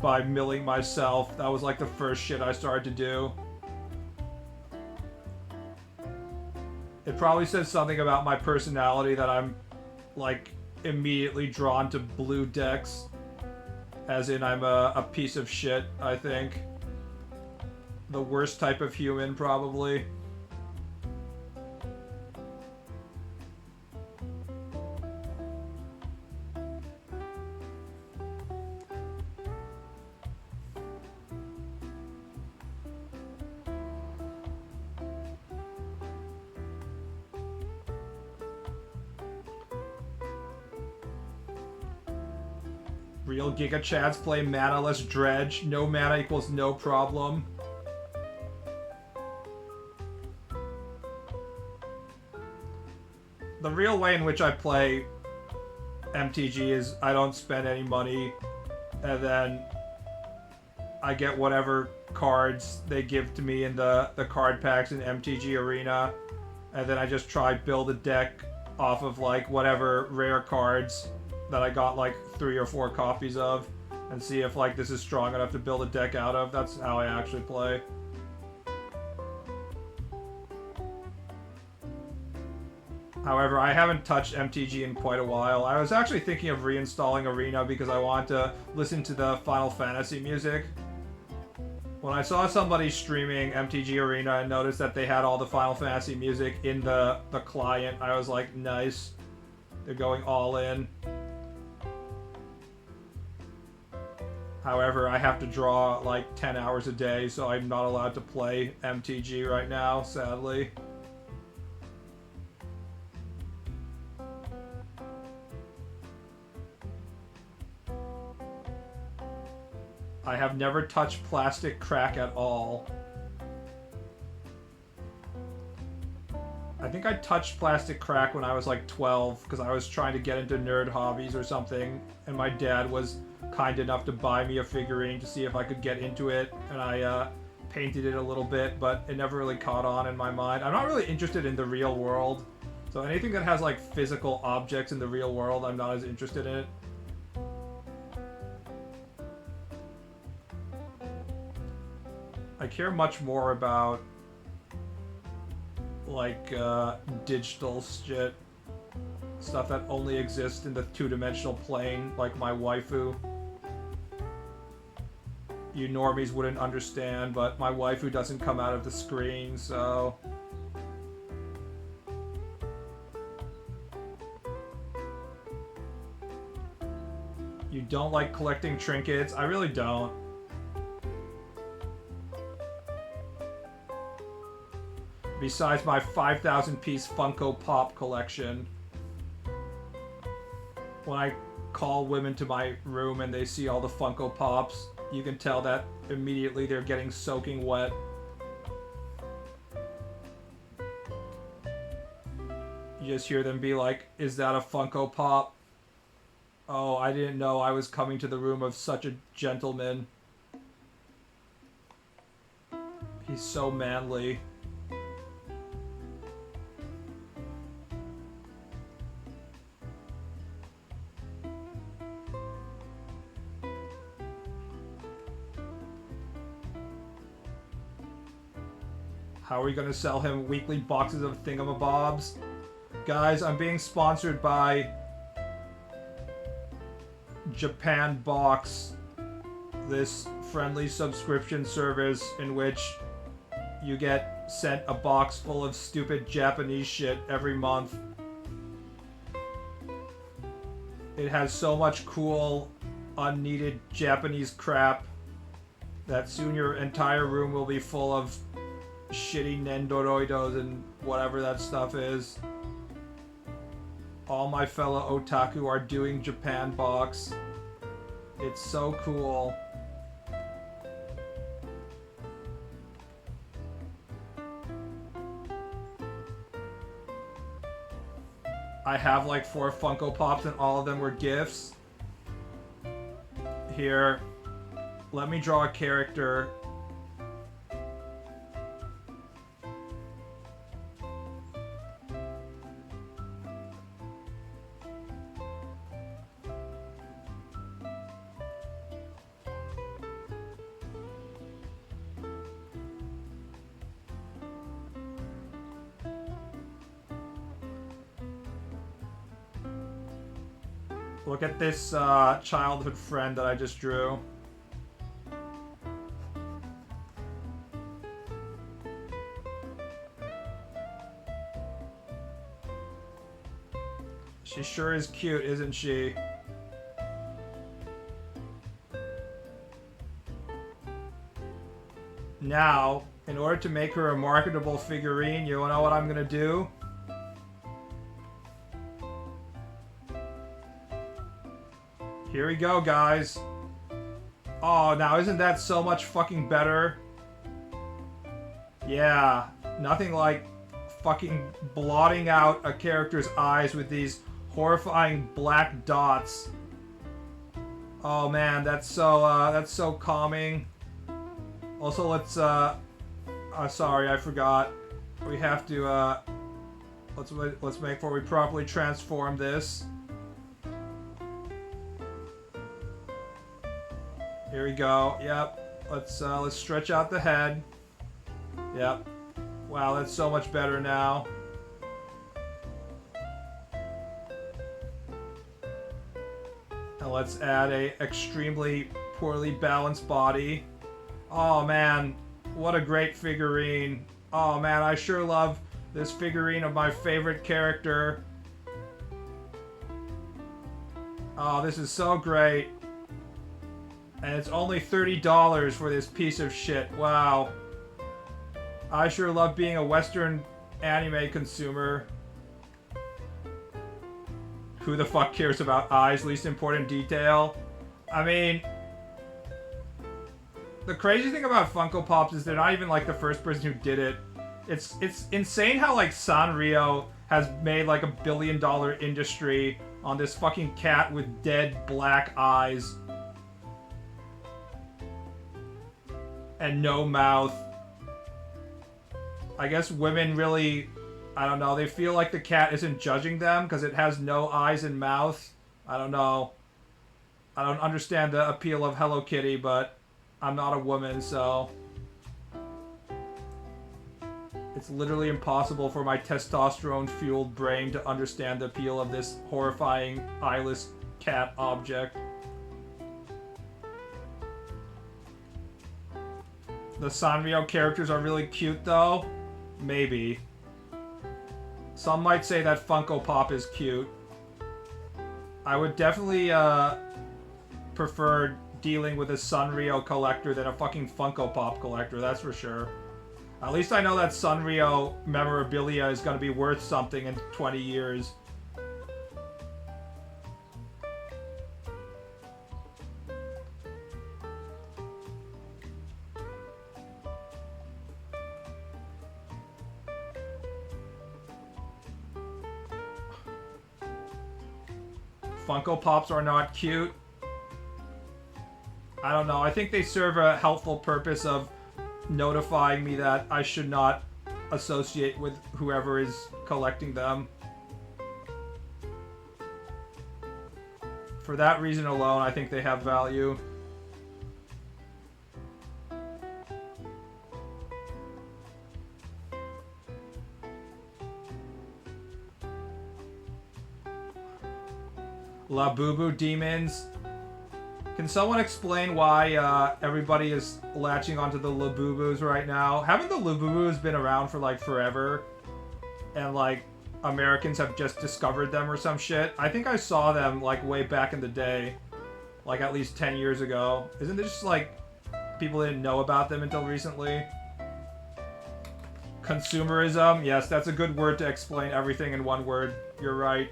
by milling myself, that was like the first shit I started to do. It probably says something about my personality that I'm, like, immediately drawn to blue decks. As in, I'm a piece of shit, I think. The worst type of human, probably. Real Giga Chads play mana-less Dredge. No mana equals no problem. The real way in which I play MTG is I don't spend any money, and then I get whatever cards they give to me in the card packs in MTG Arena, and then I just try build a deck off of like whatever rare cards that I got like 3 or 4 copies of, and see if like this is strong enough to build a deck out of. That's how I actually play. However, I haven't touched MTG in quite a while. I was actually thinking of reinstalling Arena because I want to listen to the Final Fantasy music. When I saw somebody streaming MTG Arena and noticed that they had all the Final Fantasy music in the client, I was like, nice. They're going all in. However, I have to draw like 10 hours a day, so I'm not allowed to play MTG right now, sadly. I have never touched plastic crack at all. I think I touched plastic crack when I was like 12 because I was trying to get into nerd hobbies or something, and my dad was kind enough to buy me a figurine to see if I could get into it, and I painted it a little bit, but it never really caught on in my mind. I'm not really interested in the real world, so anything that has like physical objects in the real world, I'm not as interested in it. I care much more about like digital shit, stuff that only exists in the 2-dimensional plane, like my waifu. You normies wouldn't understand, but my waifu doesn't come out of the screen, so... You don't like collecting trinkets? I really don't. Besides my 5,000-piece Funko Pop collection. When I call women to my room and they see all the Funko Pops, you can tell that immediately they're getting soaking wet. You just hear them be like, "Is that a Funko Pop? Oh, I didn't know I was coming to the room of such a gentleman. He's so manly." How are we going to sell him weekly boxes of thingamabobs? Guys, I'm being sponsored by Japan Box, this friendly subscription service in which you get sent a box full of stupid Japanese shit every month. It has so much cool, unneeded Japanese crap that soon your entire room will be full of shitty Nendoroidos and whatever that stuff is. All my fellow otaku are doing Japan Box. It's so cool. I have like 4 Funko Pops and all of them were gifts. Here, let me draw a character. Look at this childhood friend that I just drew. She sure is cute, isn't she? Now, in order to make her a marketable figurine, you know what I'm gonna do? Here we go, guys. Oh, now isn't that so much fucking better? Yeah, nothing like fucking blotting out a character's eyes with these horrifying black dots. Oh man, that's so calming. Also, let's sorry, I forgot. We have to let's make sure we properly transform this. Here we go. Yep. Let's stretch out the head. Yep. Wow, that's so much better now. And let's add a extremely poorly balanced body. Oh man, what a great figurine. Oh man, I sure love this figurine of my favorite character. Oh, this is so great. And it's only $30 for this piece of shit. Wow. I sure love being a Western anime consumer. Who the fuck cares about eyes? Least important detail. I mean, the crazy thing about Funko Pops is they're not even like the first person who did it. It's insane how like Sanrio has made like $1 billion industry on this fucking cat with dead black eyes. And no mouth. I guess women really, I don't know, they feel like the cat isn't judging them because it has no eyes and mouth. I don't know. I don't understand the appeal of Hello Kitty, but I'm not a woman, so it's literally impossible for my testosterone-fueled brain to understand the appeal of this horrifying eyeless cat object. The Sanrio characters are really cute, though. Maybe. Some might say that Funko Pop is cute. I would definitely prefer dealing with a Sanrio collector than a fucking Funko Pop collector, that's for sure. At least I know that Sanrio memorabilia is going to be worth something in 20 years. Funko Pops are not cute. I don't know. I think they serve a helpful purpose of notifying me that I should not associate with whoever is collecting them. For that reason alone, I think they have value. Labubu demons. Can someone explain why everybody is latching onto the Labubus right now? Haven't the Labubus been around for like forever? And like Americans have just discovered them or some shit? I think I saw them like way back in the day. Like at least 10 years ago. Isn't it just like people didn't know about them until recently? Consumerism? Yes, that's a good word to explain everything in one word. You're right.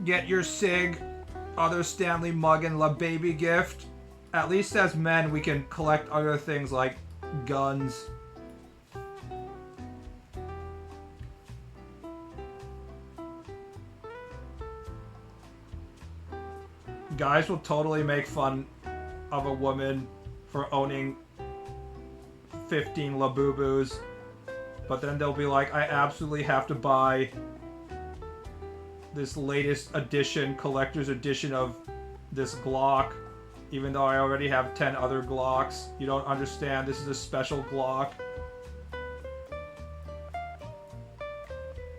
Get your Sig, other Stanley mug, and La Baby gift. At least as men, we can collect other things like guns. Guys will totally make fun of a woman for owning 15 Labubus, but then they'll be like, I absolutely have to buy this latest edition, collector's edition of this Glock, even though I already have 10 other Glocks. You don't understand, this is a special Glock.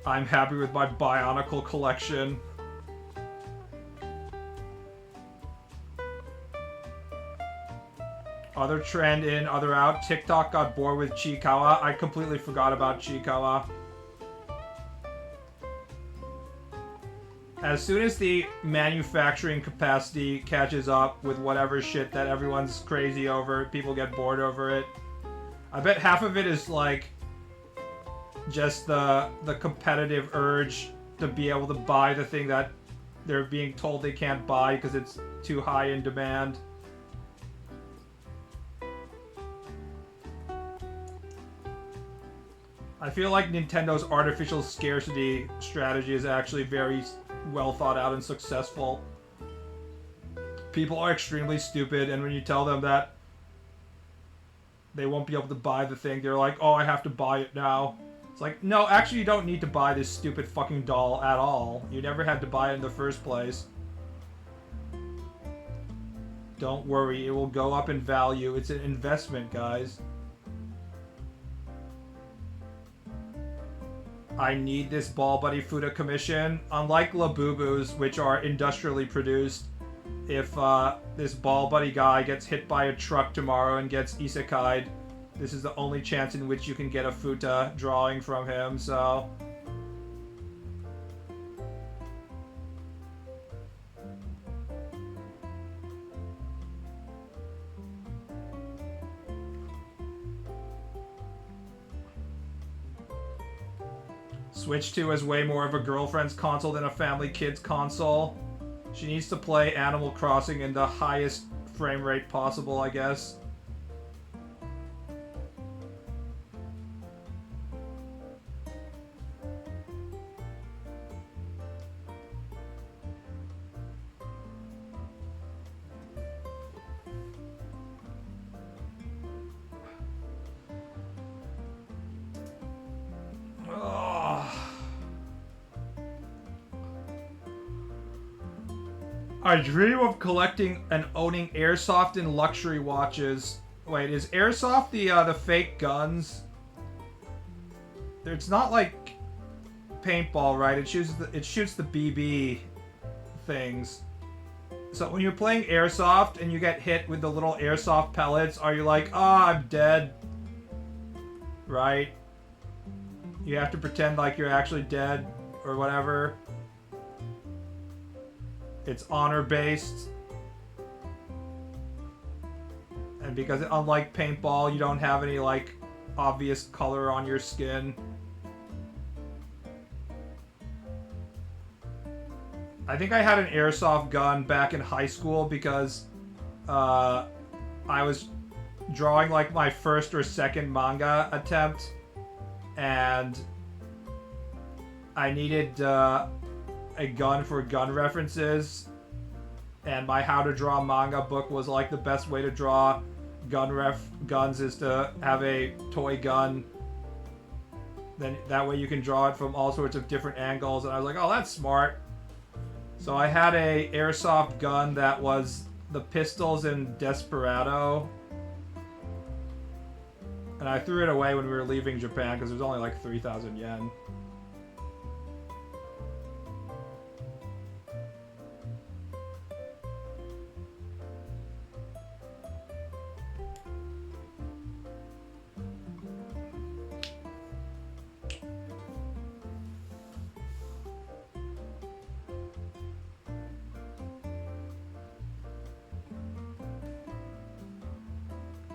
I'm happy with my Bionicle collection. Other trend in, other out. TikTok got bored with Chiikawa. I completely forgot about Chiikawa. as soon as the manufacturing capacity catches up with whatever shit that everyone's crazy over, people get bored over it. I bet half of it is like just the competitive urge to be able to buy the thing that they're being told they can't buy because it's too high in demand. I feel like Nintendo's artificial scarcity strategy is actually very well thought out and successful. People are extremely stupid, and when you tell them that they won't be able to buy the thing, they're like, oh, I have to buy it now. It's like, no, actually you don't need to buy this stupid fucking doll at all. You never had to buy it in the first place. Don't worry, it will go up in value. It's an investment, guys. I need this BaalBud Fuda commission. Unlike Labubu's, which are industrially produced, if this BaalBud guy gets hit by a truck tomorrow and gets isekai'd, this is the only chance in which you can get a Futa drawing from him, so... Switch 2 is way more of a girlfriend's console than a family kid's console. She needs to play Animal Crossing in the highest frame rate possible, I guess. I dream of collecting and owning airsoft and luxury watches. Wait, is airsoft the fake guns? It's not like paintball, right? It shoots the BB things. So when you're playing airsoft and you get hit with the little airsoft pellets, are you like, ah, I'm dead? Right? You have to pretend like you're actually dead or whatever. It's honor-based. And because unlike paintball, you don't have any, like, obvious color on your skin. I think I had an airsoft gun back in high school because I was drawing, like, my first or second manga attempt. And I needed a gun for gun references, and my how to draw manga book was like the best way to draw guns is to have a toy gun. Then that way you can draw it from all sorts of different angles, and I was like, oh, that's smart. So I had a airsoft gun that was the pistols in Desperado, and I threw it away when we were leaving Japan because it was only like 3,000 yen.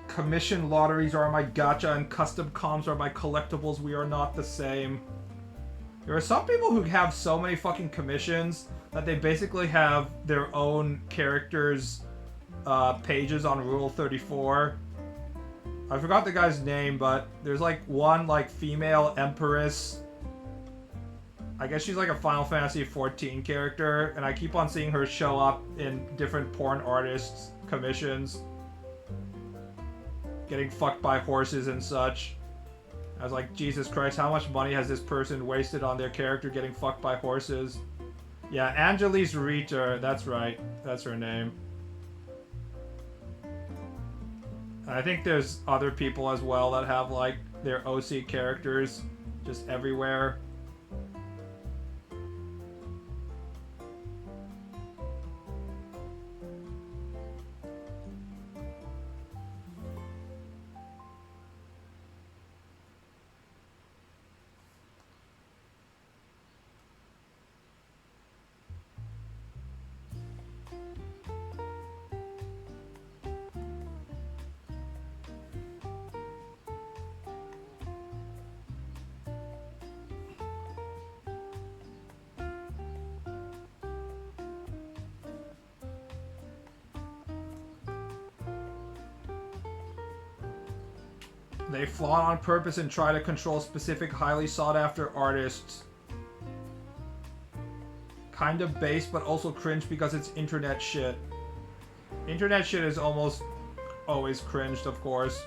Commission lotteries are my gacha and custom comms are my collectibles. We are not the same. There are some people who have so many fucking commissions that they basically have their own characters' pages on Rule 34. I forgot the guy's name, but there's like one like female empress. I guess she's like a Final Fantasy XIV character, and I keep on seeing her show up in different porn artists' commissions. Getting fucked by horses and such. I was like, Jesus Christ, how much money has this person wasted on their character getting fucked by horses? Yeah, Angelise Ritter, that's right. That's her name. I think there's other people as well that have, like, their OC characters just everywhere. They flaunt on purpose and try to control specific highly sought after artists. Kind of base, but also cringe because it's internet shit. Internet shit is almost always cringed, of course.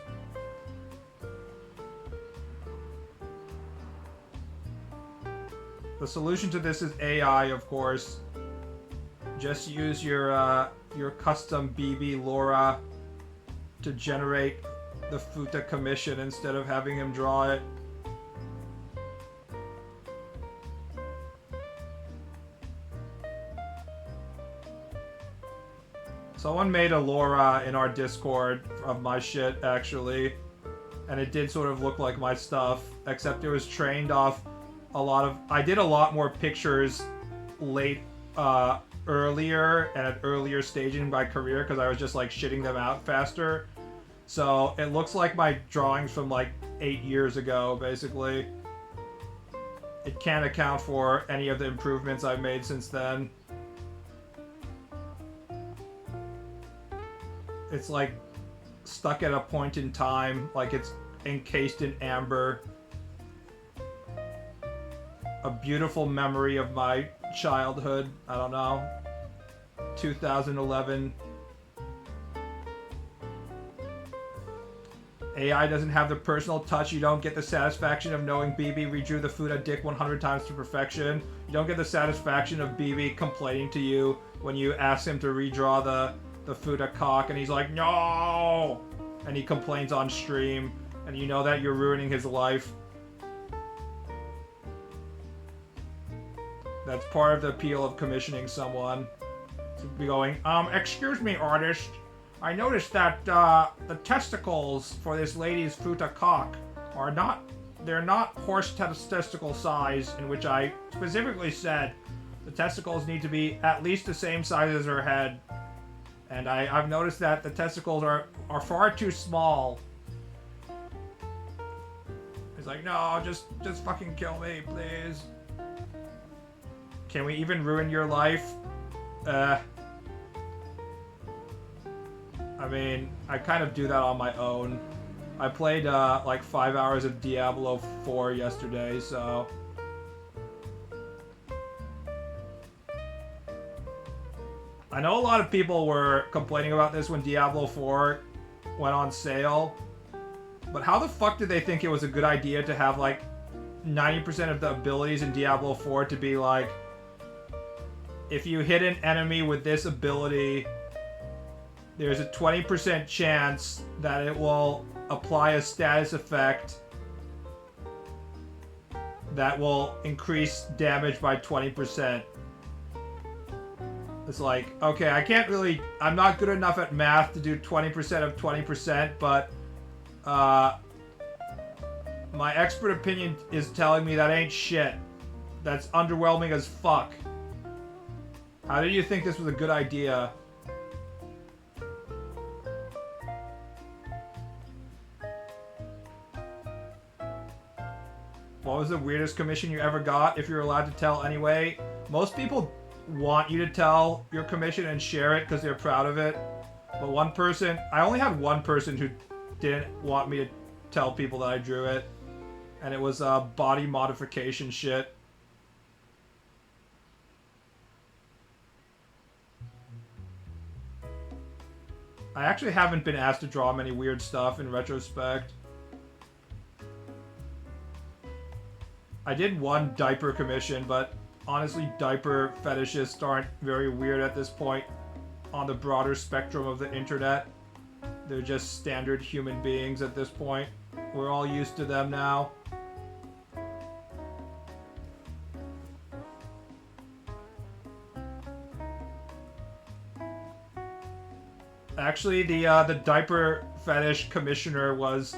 The solution to this is AI, of course. Just use your custom BB Laura to generate the Futa commission instead of having him draw it. Someone made a Laura in our Discord of my shit, actually. And it did sort of look like my stuff, except it was trained off a lot of... I did a lot more pictures earlier and at earlier stage in my career because I was just like shitting them out faster. So it looks like my drawings from like 8 years ago, basically. It can't account for any of the improvements I've made since then. It's like stuck at a point in time, like it's encased in amber. A beautiful memory of my childhood, I don't know, 2011. AI doesn't have the personal touch. You don't get the satisfaction of knowing BB redrew the Futa dick 100 times to perfection. You don't get the satisfaction of BB complaining to you when you ask him to redraw the Futa cock and he's like, no! And he complains on stream, and you know that you're ruining his life. That's part of the appeal of commissioning someone. To be going, excuse me, artist. I noticed that the testicles for this lady's Futa cock are not... They're not horse testicle size, in which I specifically said the testicles need to be at least the same size as her head. And I've noticed that the testicles are far too small. He's like, no, just fucking kill me, please. Can we even ruin your life? I mean, I kind of do that on my own. I played like 5 hours of Diablo 4 yesterday, so... I know a lot of people were complaining about this when Diablo 4 went on sale, but how the fuck did they think it was a good idea to have like 90% of the abilities in Diablo 4 to be like, if you hit an enemy with this ability, there's a 20% chance that it will apply a status effect that will increase damage by 20%. It's like, okay, I'm not good enough at math to do 20% of 20%, but my expert opinion is telling me that ain't shit. That's underwhelming as fuck. How did you think this was a good idea? What was the weirdest commission you ever got, if you're allowed to tell anyway? Most people want you to tell your commission and share it because they're proud of it. But one person, I only had one person who didn't want me to tell people that I drew it. And it was body modification shit. I actually haven't been asked to draw many weird stuff in retrospect. I did one diaper commission, but honestly, diaper fetishists aren't very weird at this point on the broader spectrum of the internet. They're just standard human beings at this point. We're all used to them now. Actually, the diaper fetish commissioner was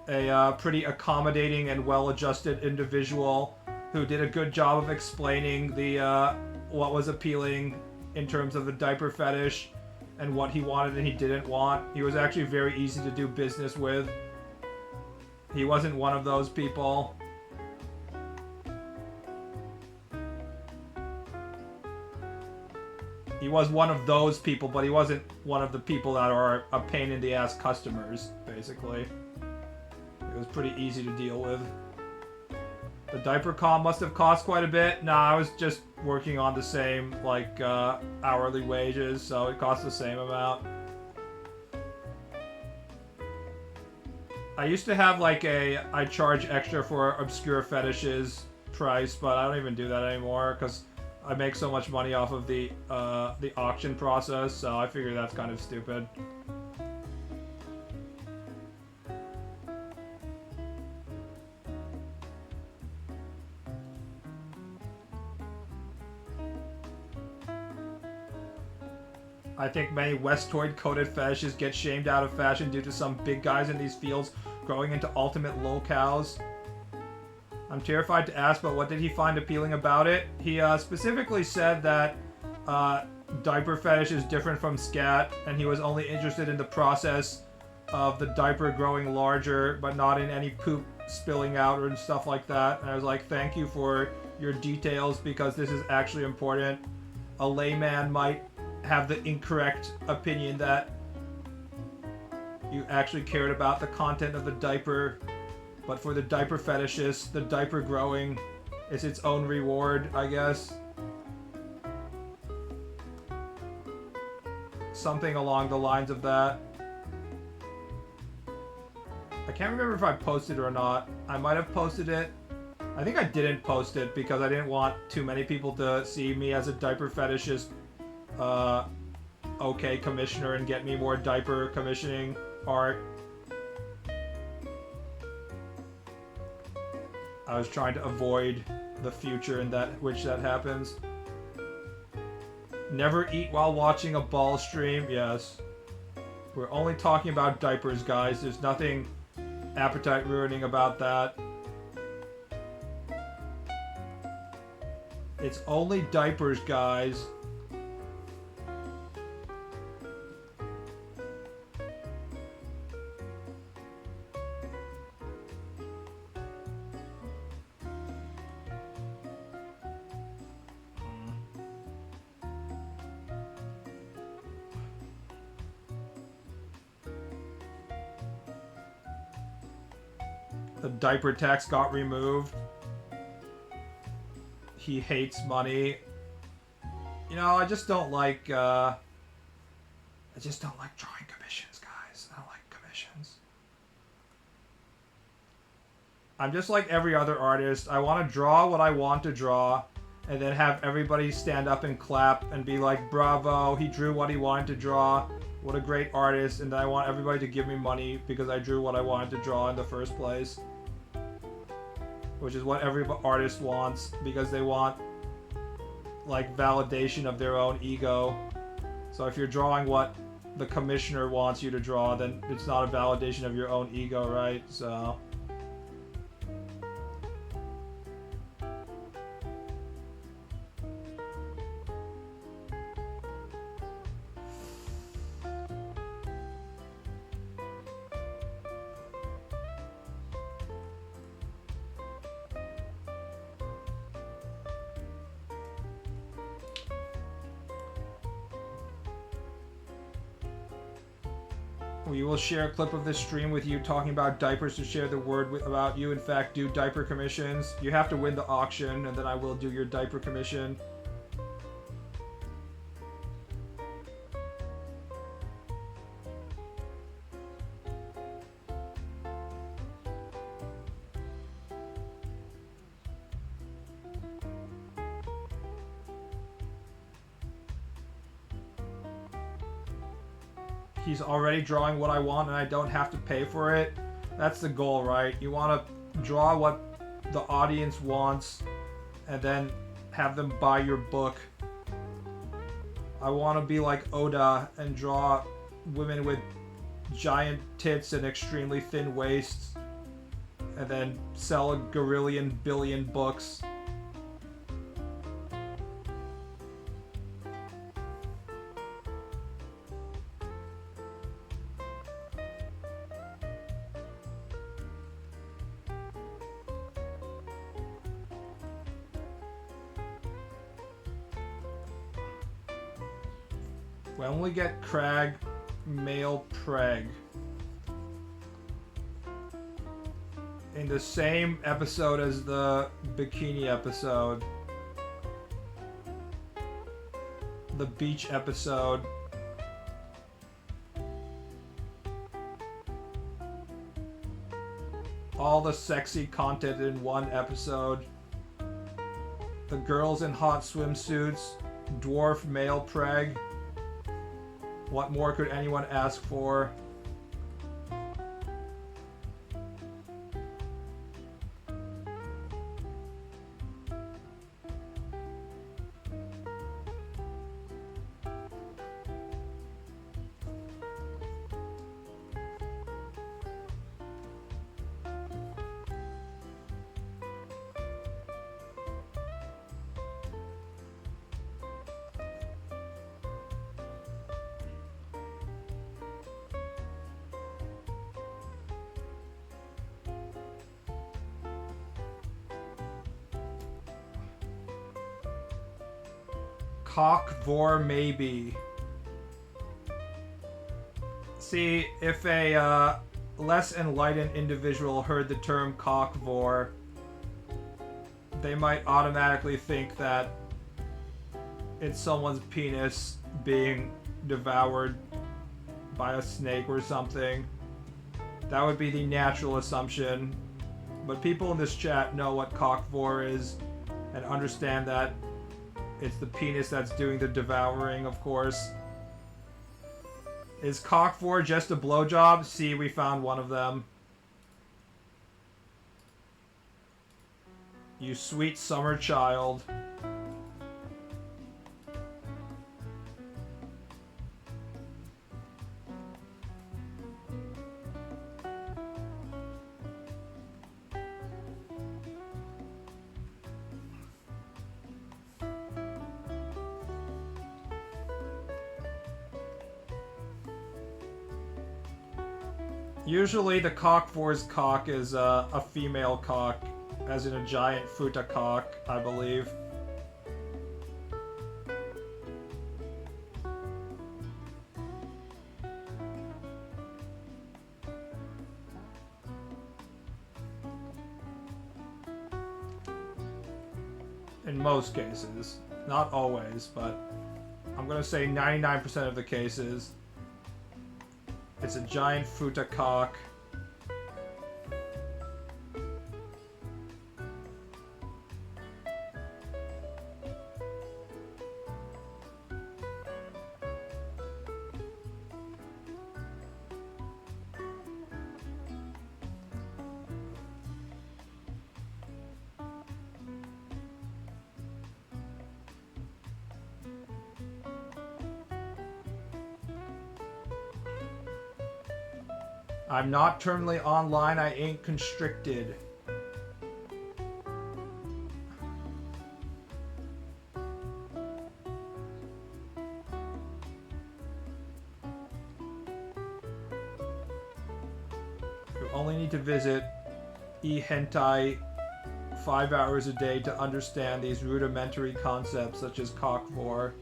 a pretty accommodating and well-adjusted individual who did a good job of explaining what was appealing in terms of the diaper fetish and what he wanted and he didn't want. He was actually very easy to do business with. He wasn't one of those people. He was one of those people, but he wasn't one of the people that are a pain in the ass customers, basically. It was pretty easy to deal with. The diaper comm must have cost quite a bit. Nah, I was just working on the same, like, hourly wages, so it cost the same amount. I used to have, like, I charge extra for obscure fetishes price, but I don't even do that anymore, because I make so much money off of the auction process, so I figure that's kind of stupid. I think many Westoid-coded fetishes get shamed out of fashion due to some big guys in these fields growing into ultimate lolcows. I'm terrified to ask, but what did he find appealing about it? He specifically said that diaper fetish is different from scat, and he was only interested in the process of the diaper growing larger, but not in any poop spilling out or stuff like that. And I was like, thank you for your details, because this is actually important. A layman might have the incorrect opinion that you actually cared about the content of the diaper, but for the diaper fetishist, the diaper growing is its own reward, I guess. Something along the lines of that. I can't remember if I posted it or not. I might have posted it. I think I didn't post it because I didn't want too many people to see me as a diaper fetishist okay commissioner and get me more diaper commissioning art. I was trying to avoid the future in which that happens. Never eat while watching a ball stream. Yes. We're only talking about diapers, guys. There's nothing appetite ruining about that. It's only diapers, guys. The diaper tax got removed. He hates money. You know, I just don't like drawing commissions, guys. I don't like commissions. I'm just like every other artist. I want to draw what I want to draw, and then have everybody stand up and clap and be like, bravo, he drew what he wanted to draw. What a great artist. And then I want everybody to give me money because I drew what I wanted to draw in the first place. Which is what every artist wants, because they want, like, validation of their own ego. So if you're drawing what the commissioner wants you to draw, then it's not a validation of your own ego, right? So... We will share a clip of this stream with you talking about diapers to share the word about you. In fact, do diaper commissions. You have to win the auction, and then I will do your diaper commission. He's already drawing what I want and I don't have to pay for it. That's the goal, right? You want to draw what the audience wants and then have them buy your book. I want to be like Oda and draw women with giant tits and extremely thin waists and then sell a gorillion billion books. When we get Crag, male preg. in the same episode as the bikini episode, the beach episode, all the sexy content in one episode, the girls in hot swimsuits, dwarf male preg. What more could anyone ask for? Cock vor maybe. See, if a less enlightened individual heard the term cock vor, they might automatically think that it's someone's penis being devoured by a snake or something. That would be the natural assumption. But people in this chat know what cock vor is and understand that it's the penis that's doing the devouring, of course. Is cock vor just a blowjob? See, we found one of them. You sweet summer child. Usually the cock vor's cock is a female cock, as in a giant futa cock, I believe. In most cases. Not always, but I'm gonna say 99% of the cases. It's a giant futa cock. I'm not terminally online, I ain't constricted. You only need to visit eHentai 5 hours a day to understand these rudimentary concepts such as cock vor.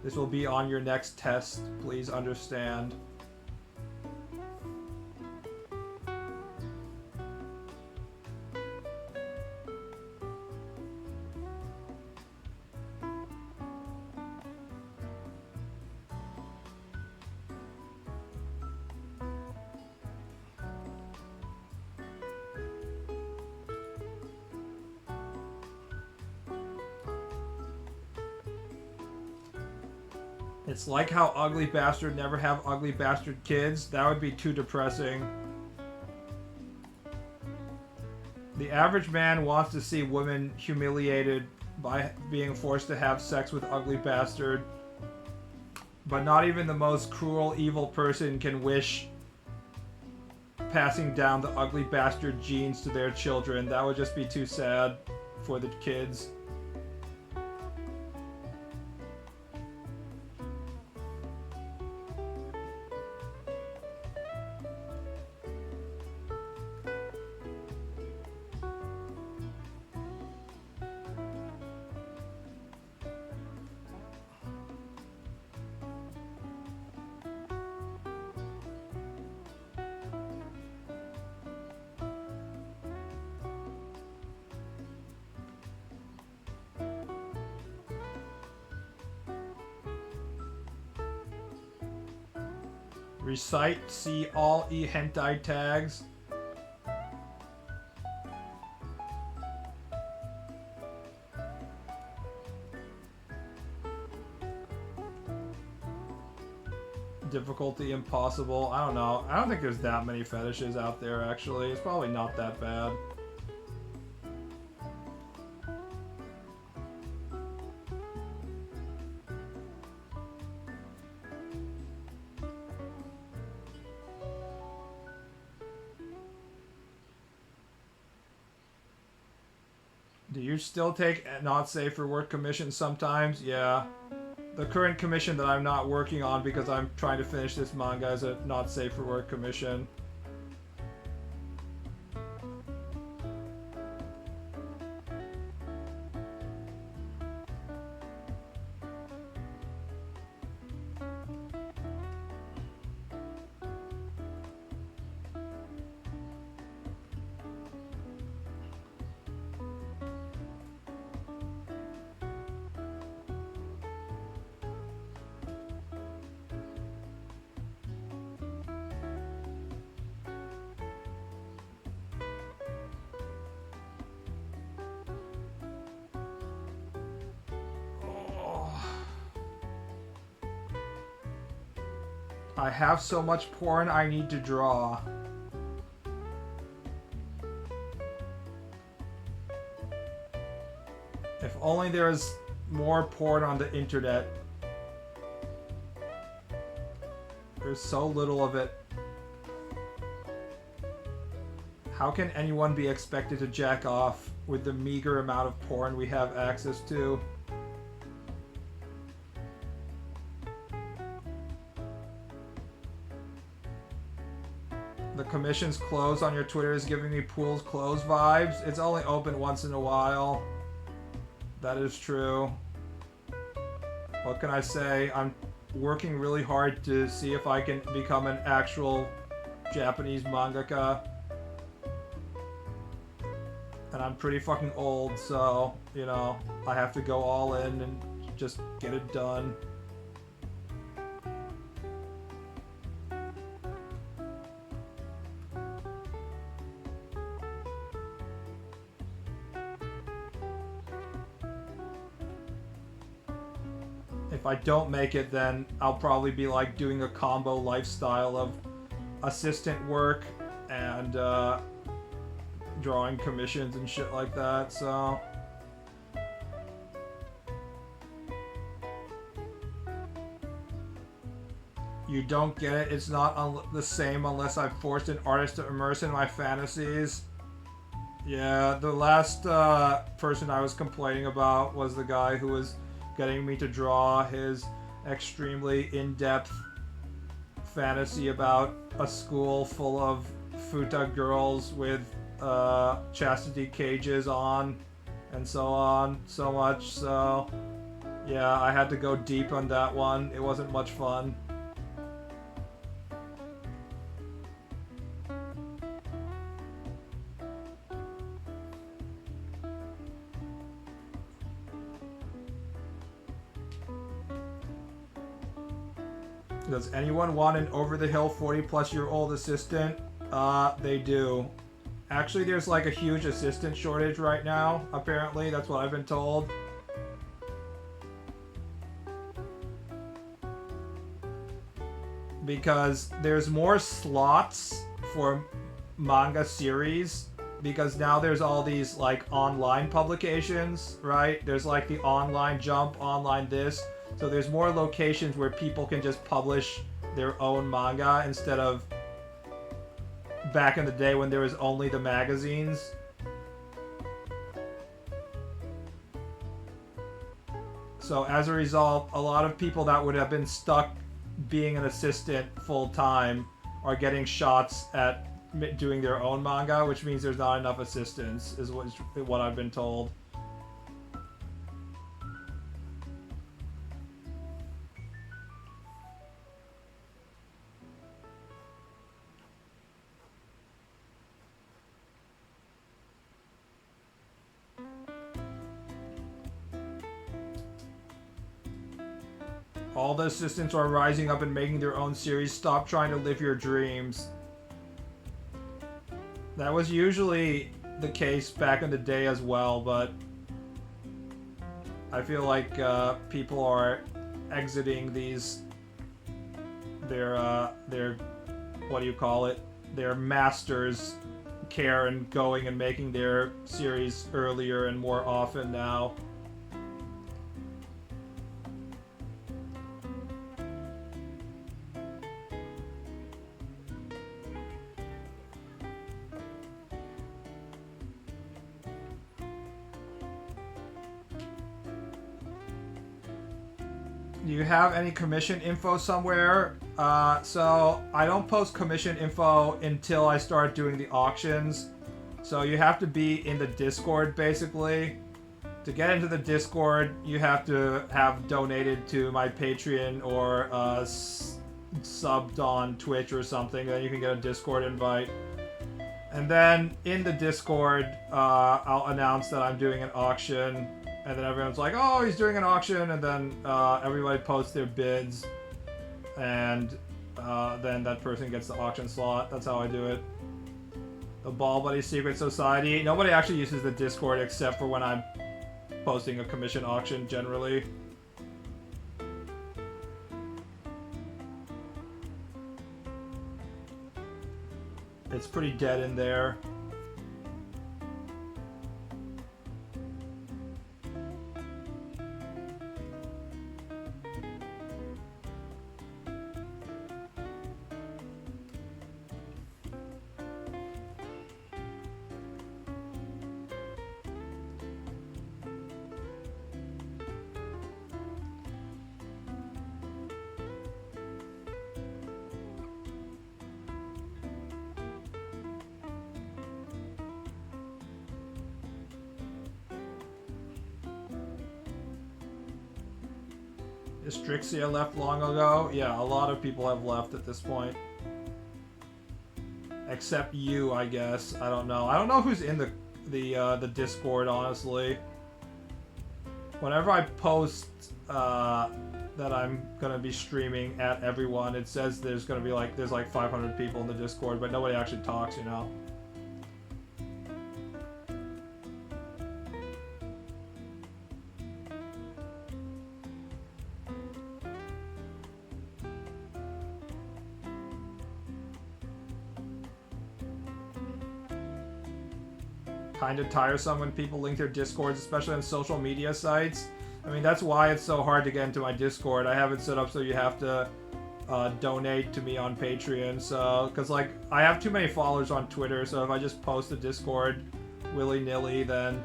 This will be on your next test, please understand. It's like how Ugly Bastard never have ugly bastard kids. That would be too depressing. The average man wants to see women humiliated by being forced to have sex with Ugly Bastard. But not even the most cruel, evil person can wish passing down the Ugly Bastard genes to their children. That would just be too sad for the kids. Recite, see all hentai tags. Difficulty impossible. I don't know. I don't think there's that many fetishes out there, actually. It's probably not that bad. Do you still take not safe for work commissions sometimes? Yeah. The current commission that I'm not working on because I'm trying to finish this manga is a not safe for work commission. I have so much porn I need to draw. If only there was more porn on the internet. There's so little of it. How can anyone be expected to jack off with the meager amount of porn we have access to? The commission's closed on your Twitter is giving me Pool's closed vibes. It's only open once in a while. That is true. What can I say? I'm working really hard to see if I can become an actual Japanese mangaka. And I'm pretty fucking old, so, you know, I have to go all in and just get it done. If I don't make it, then I'll probably be like doing a combo lifestyle of assistant work and drawing commissions and shit like that, so... You don't get it, it's not the same unless I've forced an artist to immerse in my fantasies. Yeah, the last person I was complaining about was the guy who was getting me to draw his extremely in-depth fantasy about a school full of futa girls with chastity cages on and so on, so much, so yeah, I had to go deep on that one. It wasn't much fun. Does anyone want an over-the-hill 40-plus-year-old assistant? They do. Actually, there's like a huge assistant shortage right now, apparently. That's what I've been told. Because there's more slots for manga series. Because now there's all these, like, online publications, right? There's, like, the online Jump, online this. So there's more locations where people can just publish their own manga instead of back in the day when there was only the magazines. So as a result, a lot of people that would have been stuck being an assistant full-time are getting shots at doing their own manga, which means there's not enough assistants, is what I've been told. All the assistants are rising up and making their own series. Stop trying to live your dreams. That was usually the case back in the day as well, but I feel like people are exiting these their what do you call it? Their masters care and going and making their series earlier and more often now. Do you have any commission info somewhere? So I don't post commission info until I start doing the auctions. So you have to be in the Discord basically. To get into the Discord, you have to have donated to my Patreon or subbed on Twitch or something. Then you can get a Discord invite. And then in the Discord, I'll announce that I'm doing an auction. And then everyone's like, oh, he's doing an auction. And then everybody posts their bids. And then that person gets the auction slot. That's how I do it. The BaalBud Secret Society. Nobody actually uses the Discord except for when I'm posting a commission auction, generally. It's pretty dead in there. Is Strixia left long ago? Yeah, a lot of people have left at this point. Except you, I guess. I don't know. I don't know who's in the Discord, honestly. Whenever I post that I'm gonna be streaming at everyone, it says there's gonna be like 500 people in the Discord, but nobody actually talks, you know. Kind of tiresome when people link their Discords, especially on social media sites. I mean, that's why it's so hard to get into my Discord. I have it set up so you have to donate to me on Patreon. So, because like I have too many followers on Twitter, so if I just post a Discord willy-nilly, then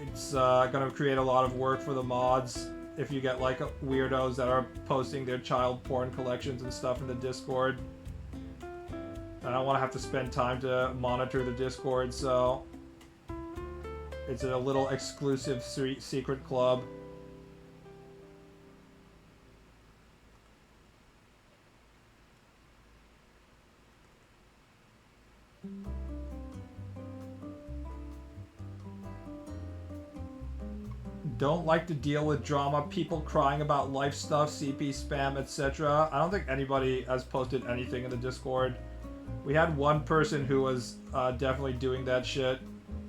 it's gonna create a lot of work for the mods. If you get like weirdos that are posting their child porn collections and stuff in the Discord. I don't want to have to spend time to monitor the Discord, so it's a little exclusive secret club. Don't like to deal with drama, people crying about life stuff, CP spam, etc. I don't think anybody has posted anything in the Discord. We had one person who was definitely doing that shit,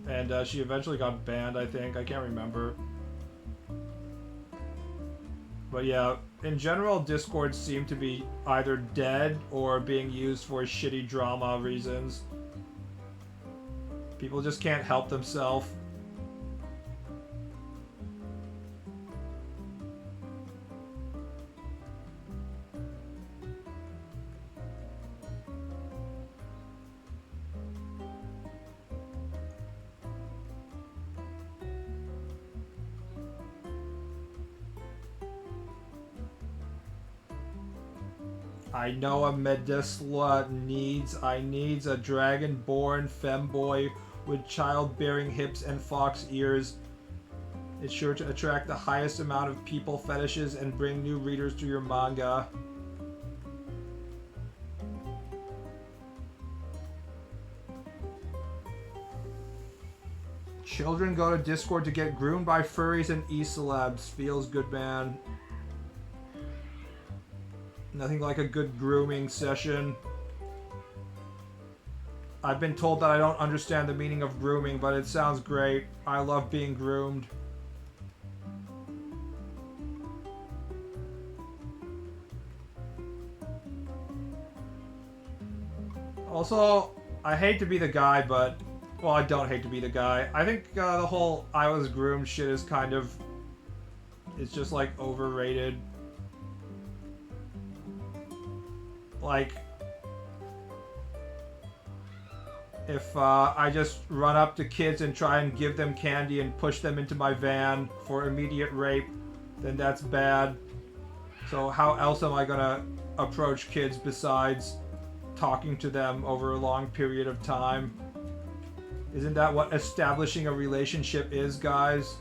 and she eventually got banned, I think. I can't remember. But yeah, in general, Discords seem to be either dead or being used for shitty drama reasons. People just can't help themselves. I know a Medisla needs a dragon-born femboy with childbearing hips and fox ears. It's sure to attract the highest amount of people fetishes and bring new readers to your manga. Children go to Discord to get groomed by furries and e-celebs. Feels good, man. Nothing like a good grooming session. I've been told that I don't understand the meaning of grooming, but it sounds great. I love being groomed. Also, I hate to be the guy, but... Well, I don't hate to be the guy. I think the whole I was groomed shit is kind of... It's just, like, overrated. Like... If I just run up to kids and try and give them candy and push them into my van for immediate rape, then that's bad. So how else am I gonna approach kids besides talking to them over a long period of time? Isn't that what establishing a relationship is, guys?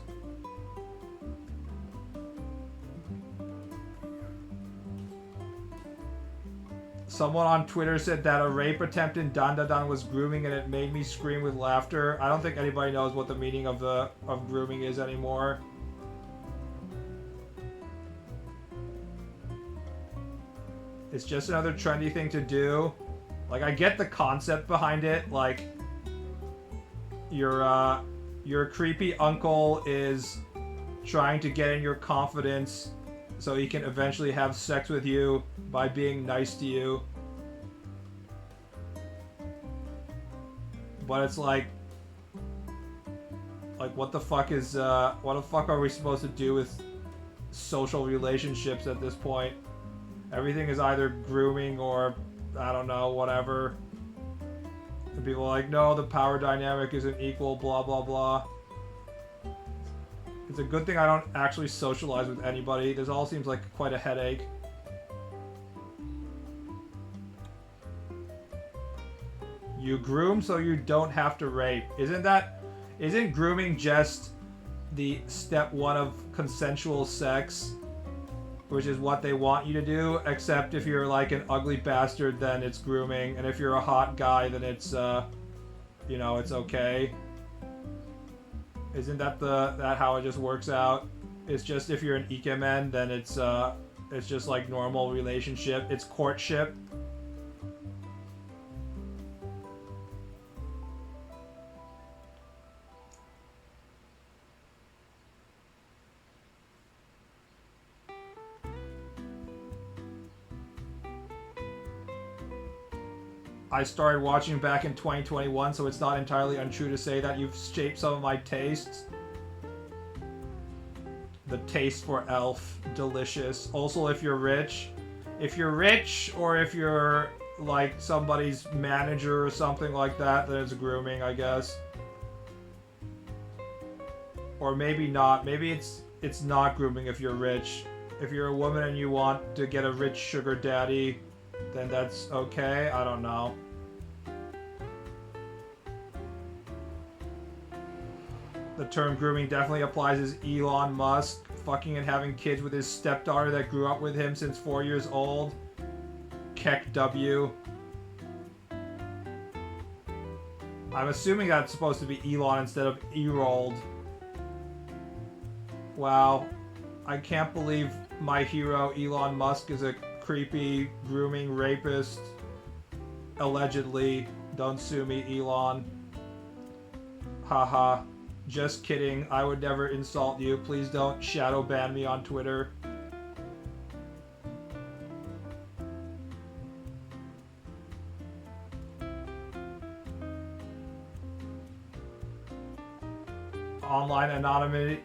Someone on Twitter said that a rape attempt in Dandadan was grooming and it made me scream with laughter. I don't think anybody knows what the meaning of grooming is anymore. It's just another trendy thing to do. Like, I get the concept behind it. Like, your creepy uncle is trying to get in your confidence so he can eventually have sex with you by being nice to you. But it's like what the fuck is, what the fuck are we supposed to do with social relationships at this point? Everything is either grooming or, I don't know, whatever. And people are like, no, the power dynamic isn't equal, blah, blah, blah. It's a good thing I don't actually socialize with anybody. This all seems like quite a headache. You groom so you don't have to rape. Isn't grooming just the step one of consensual sex? Which is what they want you to do, except if you're like an ugly bastard, then it's grooming. And if you're a hot guy, then it's, you know, it's okay. Isn't that how it just works out? It's just if you're an ikemen, then it's just like normal relationship. It's courtship. I started watching back in 2021, so it's not entirely untrue to say that you've shaped some of my tastes. The taste for Elf, delicious. Also, if you're rich, or if you're like somebody's manager or something like that, then it's grooming, I guess. Or maybe not. Maybe it's not grooming if you're rich. If you're a woman and you want to get a rich sugar daddy, then that's okay. I don't know. The term grooming definitely applies as Elon Musk fucking and having kids with his stepdaughter that grew up with him since 4 years old. Keck W. I'm assuming that's supposed to be Elon instead of Erold. Wow. I can't believe my hero Elon Musk is a creepy, grooming rapist. Allegedly. Don't sue me, Elon. Haha. Just kidding. I would never insult you. Please don't shadow ban me on Twitter. Online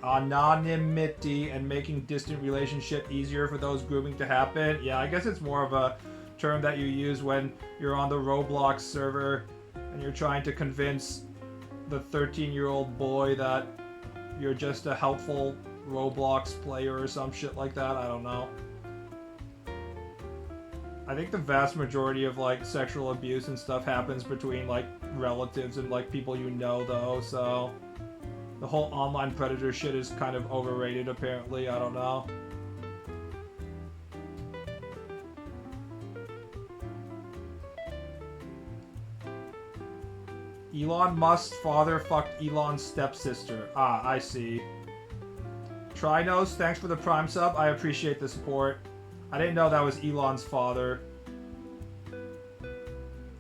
anonymity and making distant relationship easier for those grooming to happen. Yeah, I guess it's more of a term that you use when you're on the Roblox server and you're trying to convince the 13-year-old boy that you're just a helpful Roblox player or some shit like that. I don't know. I think the vast majority of like sexual abuse and stuff happens between like relatives and like people you know, though, so the whole online predator shit is kind of overrated apparently. I don't know. Elon Musk's father fucked Elon's stepsister. Ah, I see. Trinos, thanks for the Prime sub. I appreciate the support. I didn't know that was Elon's father.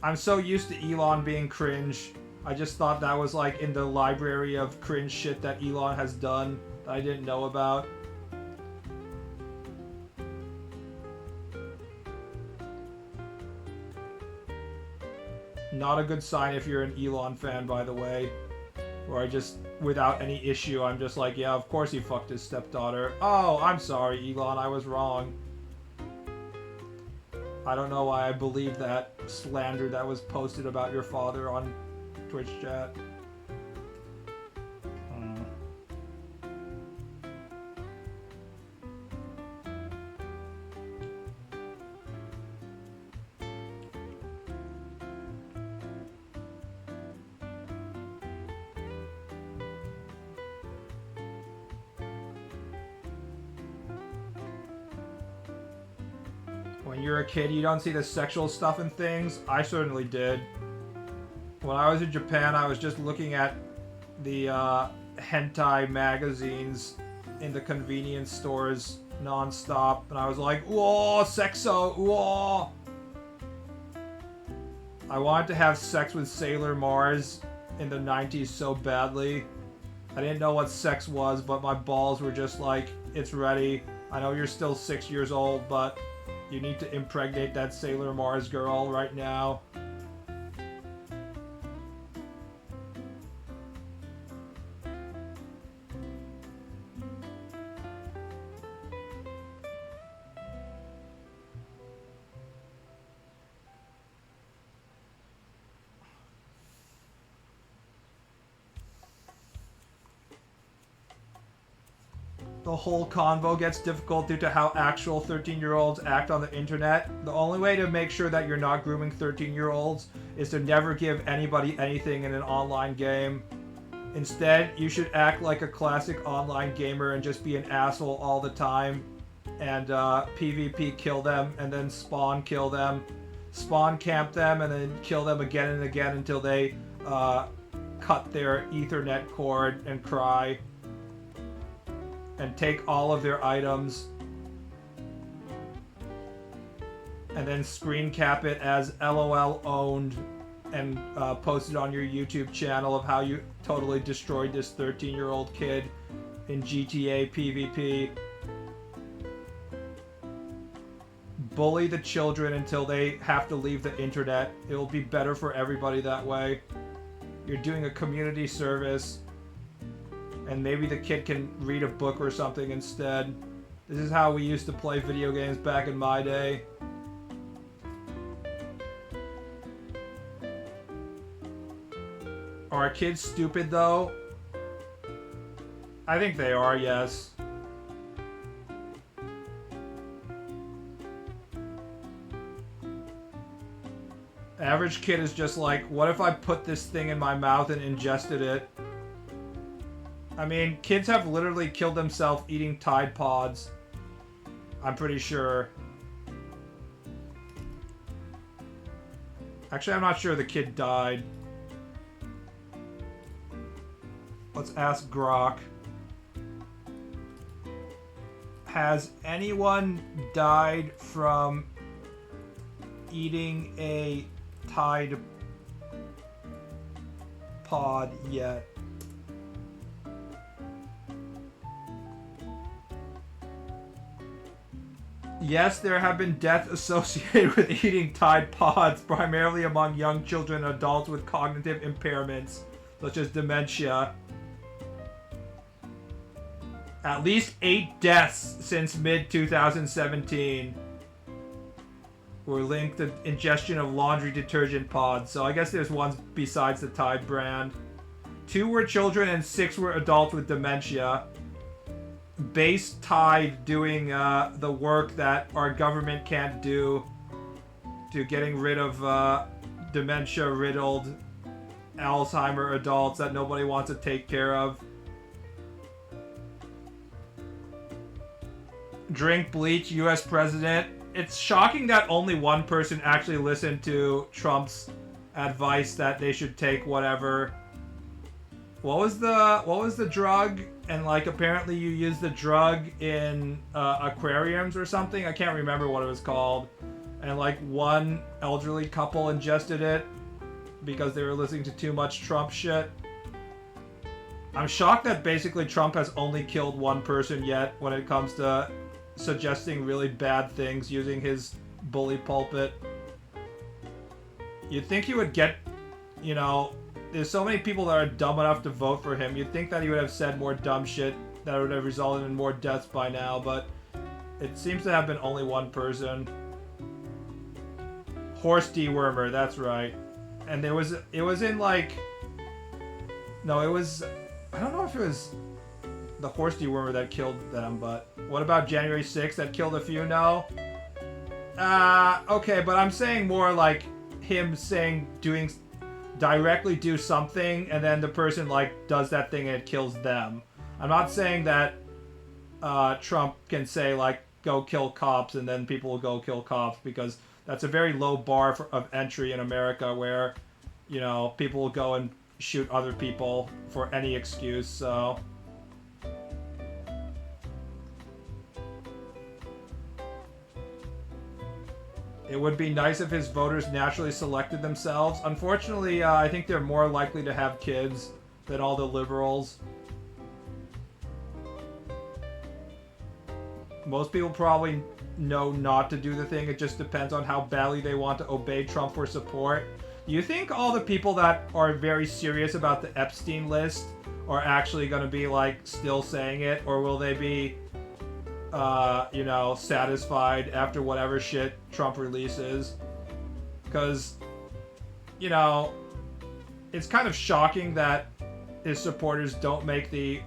I'm so used to Elon being cringe. I just thought that was like in the library of cringe shit that Elon has done that I didn't know about. Not a good sign if you're an Elon fan, by the way. Where I just, without any issue, I'm just like, yeah, of course he fucked his stepdaughter. Oh, I'm sorry, Elon, I was wrong. I don't know why I believe that slander that was posted about your father on Twitch chat. When you're a kid, you don't see the sexual stuff in things. I certainly did. When I was in Japan, I was just looking at the hentai magazines in the convenience stores non-stop, and I was like, whoa, sexo, whoa! I wanted to have sex with Sailor Mars in the 90s so badly. I didn't know what sex was, but my balls were just like, it's ready. I know you're still 6 years old, but you need to impregnate that Sailor Mars girl right now. The whole convo gets difficult due to how actual 13-year-olds act on the internet. The only way to make sure that you're not grooming 13-year-olds is to never give anybody anything in an online game. Instead, you should act like a classic online gamer and just be an asshole all the time. And PvP kill them, and then spawn kill them. Spawn camp them, and then kill them again and again until they cut their Ethernet cord and cry. And take all of their items and then screen cap it as LOL owned and post it on your YouTube channel of how you totally destroyed this 13-year-old kid in GTA PvP. Bully the children until they have to leave the internet. It will be better for everybody that way. You're doing a community service. And maybe the kid can read a book or something instead. This is how we used to play video games back in my day. Are kids stupid though? I think they are, yes. Average kid is just like, what if I put this thing in my mouth and ingested it? I mean, kids have literally killed themselves eating Tide Pods. I'm pretty sure. Actually, I'm not sure the kid died. Let's ask Grok. Has anyone died from eating a Tide Pod yet? Yes, there have been deaths associated with eating Tide Pods, primarily among young children and adults with cognitive impairments, such as dementia. At least 8 deaths since mid-2017 were linked to ingestion of laundry detergent pods, so I guess there's ones besides the Tide brand. 2 were children and 6 were adults with dementia. Base Tide doing the work that our government can't do to getting rid of dementia-riddled Alzheimer adults that nobody wants to take care of. Drink bleach, US president. It's shocking that only one person actually listened to Trump's advice that they should take whatever what was the drug? And like apparently you use the drug in aquariums or something. I can't remember what it was called. And like one elderly couple ingested it because they were listening to too much Trump shit. I'm shocked that basically Trump has only killed one person yet when it comes to suggesting really bad things using his bully pulpit. You'd think he would get, you know, there's so many people that are dumb enough to vote for him. You'd think that he would have said more dumb shit that would have resulted in more deaths by now, but it seems to have been only one person. Horse dewormer, that's right. And it was in like, no, it was, I don't know if it was the horse dewormer that killed them, but what about January 6th that killed a few? No? Okay, but I'm saying more like him saying, directly do something, and then the person like does that thing and it kills them. I'm not saying that Trump can say like, go kill cops, and then people will go kill cops, because that's a very low bar of entry in America where, you know, people will go and shoot other people for any excuse, so... It would be nice if his voters naturally selected themselves. Unfortunately, I think they're more likely to have kids than all the liberals. Most people probably know not to do the thing. It just depends on how badly they want to obey Trump for support. Do you think all the people that are very serious about the Epstein list are actually going to be, like, still saying it? Or will they be, you know, satisfied after whatever shit Trump releases? Because, you know, it's kind of shocking that his supporters don't make the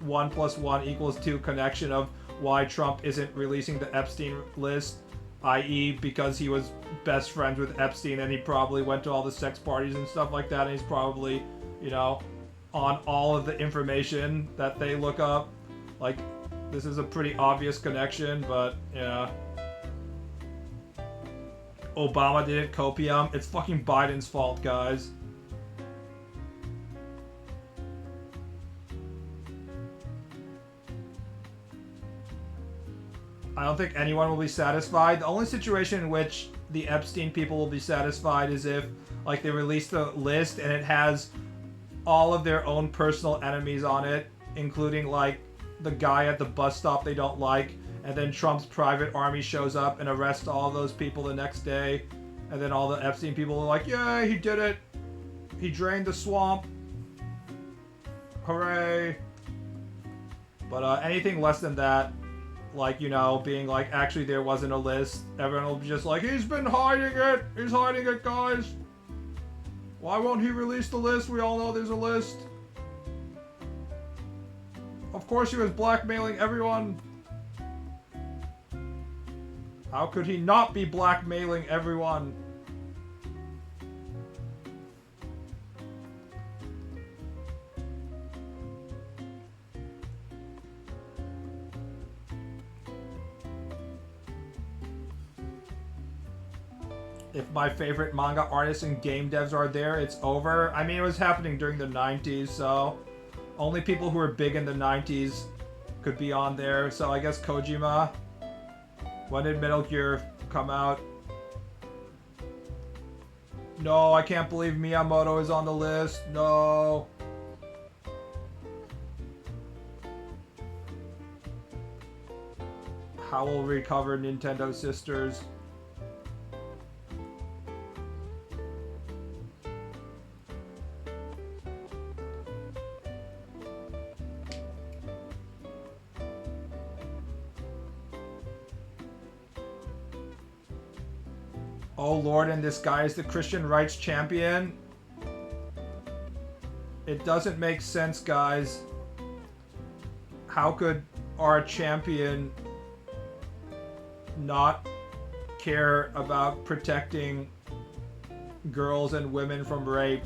1 + 1 = 2 connection of why Trump isn't releasing the Epstein list, i.e. because he was best friends with Epstein and he probably went to all the sex parties and stuff like that, and he's probably, you know, on all of the information that they look up. Like, this is a pretty obvious connection, but, yeah. Obama didn't copium. It's fucking Biden's fault, guys. I don't think anyone will be satisfied. The only situation in which the Epstein people will be satisfied is if, like, they release the list and it has all of their own personal enemies on it, including, like, the guy at the bus stop they don't like, and then Trump's private army shows up and arrests all those people the next day, and then all the Epstein people are like, yeah, he did it. He drained the swamp. Hooray. But anything less than that, like, you know, being like, actually there wasn't a list, everyone will be just like, he's been hiding it! He's hiding it, guys! Why won't he release the list? We all know there's a list. Of course he was blackmailing everyone. How could he not be blackmailing everyone? If my favorite manga artists and game devs are there, it's over. I mean, it was happening during the 90s, so only people who were big in the 90s could be on there. So I guess Kojima. When did Metal Gear come out? No, I can't believe Miyamoto is on the list. No. How will we recover Nintendo Sisters? Oh Lord, and this guy is the Christian rights champion? It doesn't make sense, guys. How could our champion not care about protecting girls and women from rape?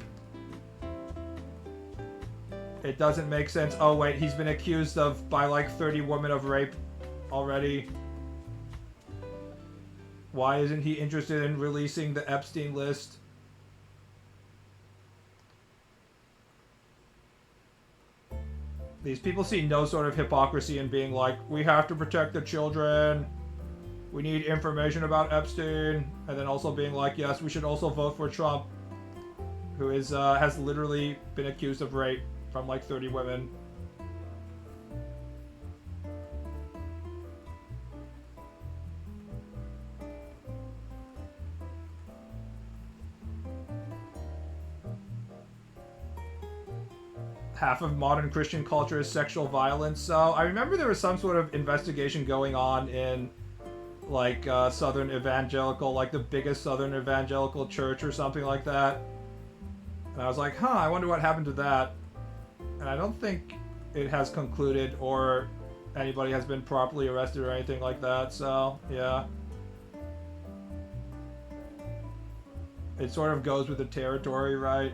It doesn't make sense. Oh wait, he's been accused of by like 30 women of rape already. Why isn't he interested in releasing the Epstein list? These people see no sort of hypocrisy in being like, we have to protect the children. We need information about Epstein. And then also being like, yes, we should also vote for Trump, who is has literally been accused of rape from like 30 women. Half of modern Christian culture is sexual violence. So I remember there was some sort of investigation going on in like Southern Evangelical, like the biggest Southern Evangelical church or something like that. And I was like, huh, I wonder what happened to that. And I don't think it has concluded or anybody has been properly arrested or anything like that. So, yeah. It sort of goes with the territory, right?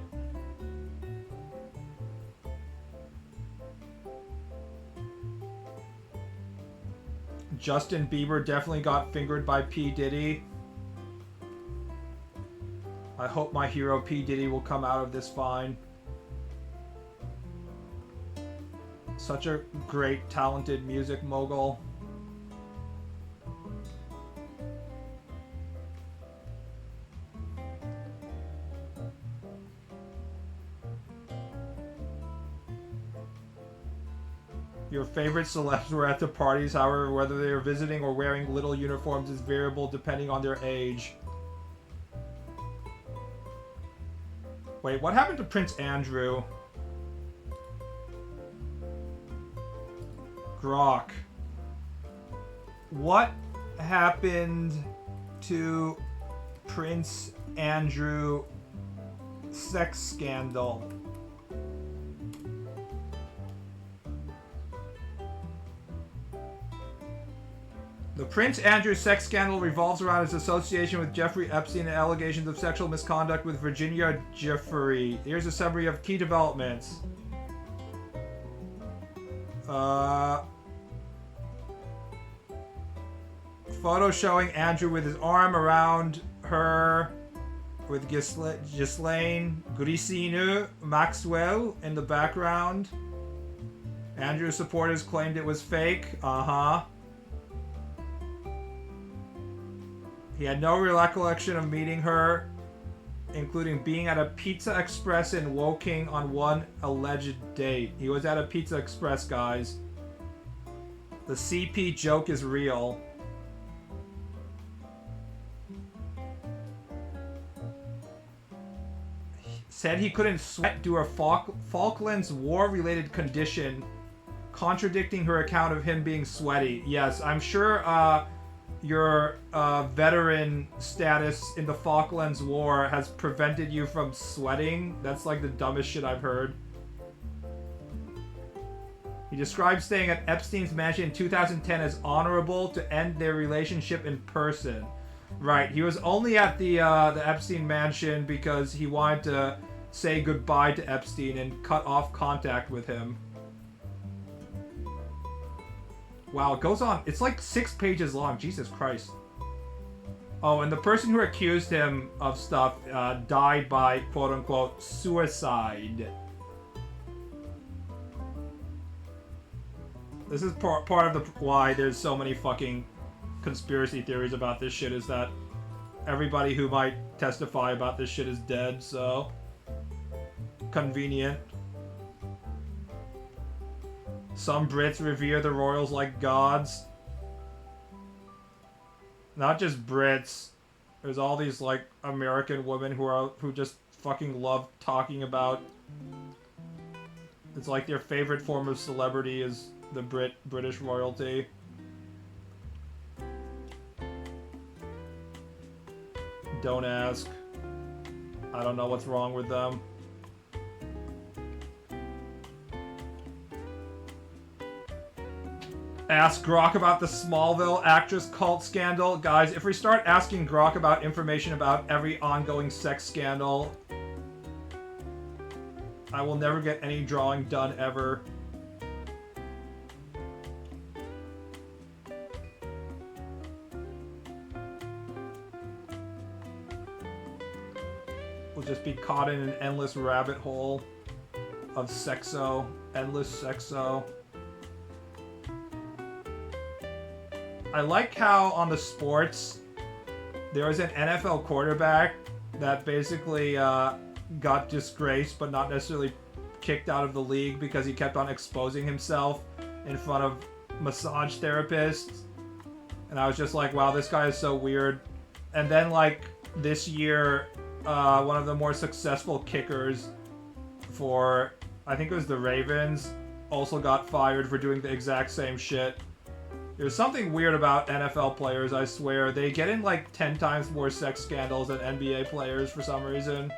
Justin Bieber definitely got fingered by P. Diddy. I hope my hero P. Diddy will come out of this fine. Such a great, talented music mogul. Your favorite celebs were at the parties, however, whether they are visiting or wearing little uniforms is variable depending on their age. Wait, what happened to Prince Andrew? Grok. What happened to Prince Andrew sex scandal? The Prince Andrew sex scandal revolves around his association with Jeffrey Epstein and allegations of sexual misconduct with Virginia Giuffre. Here's a summary of key developments. Photo showing Andrew with his arm around her with Ghislaine Grissinu Maxwell in the background. Andrew's supporters claimed it was fake. He had no recollection of meeting her, including being at a Pizza Express in Woking on one alleged date. He was at a Pizza Express, guys. The CP joke is real. Said he couldn't sweat due to a Falklands War-related condition, contradicting her account of him being sweaty. Yes, I'm sure your veteran status in the Falklands War has prevented you from sweating. That's like the dumbest shit I've heard. He described staying at Epstein's mansion in 2010 as honorable to end their relationship in person. Right, he was only at the Epstein mansion because he wanted to say goodbye to Epstein and cut off contact with him. Wow, it goes on. It's like 6 pages long. Jesus Christ. Oh, and the person who accused him of stuff died by, quote-unquote, suicide. This is part of the why there's so many fucking conspiracy theories about this shit, is that everybody who might testify about this shit is dead, so... Convenient. Some Brits revere the royals like gods. Not just Brits. There's all these like American women who just fucking love talking about. It's like their favorite form of celebrity is the British royalty. Don't ask. I don't know what's wrong with them. Ask Grok about the Smallville actress cult scandal. Guys, if we start asking Grok about information about every ongoing sex scandal, I will never get any drawing done ever. We'll just be caught in an endless rabbit hole. of sexo, endless sexo. I like how on the sports, there was an NFL quarterback that basically got disgraced, but not necessarily kicked out of the league because he kept on exposing himself in front of massage therapists. And I was just like, wow, this guy is so weird. And then, like, this year, one of the more successful kickers for, I think it was the Ravens, also got fired for doing the exact same shit. There's something weird about NFL players, I swear. They get in like 10 times more sex scandals than NBA players for some reason.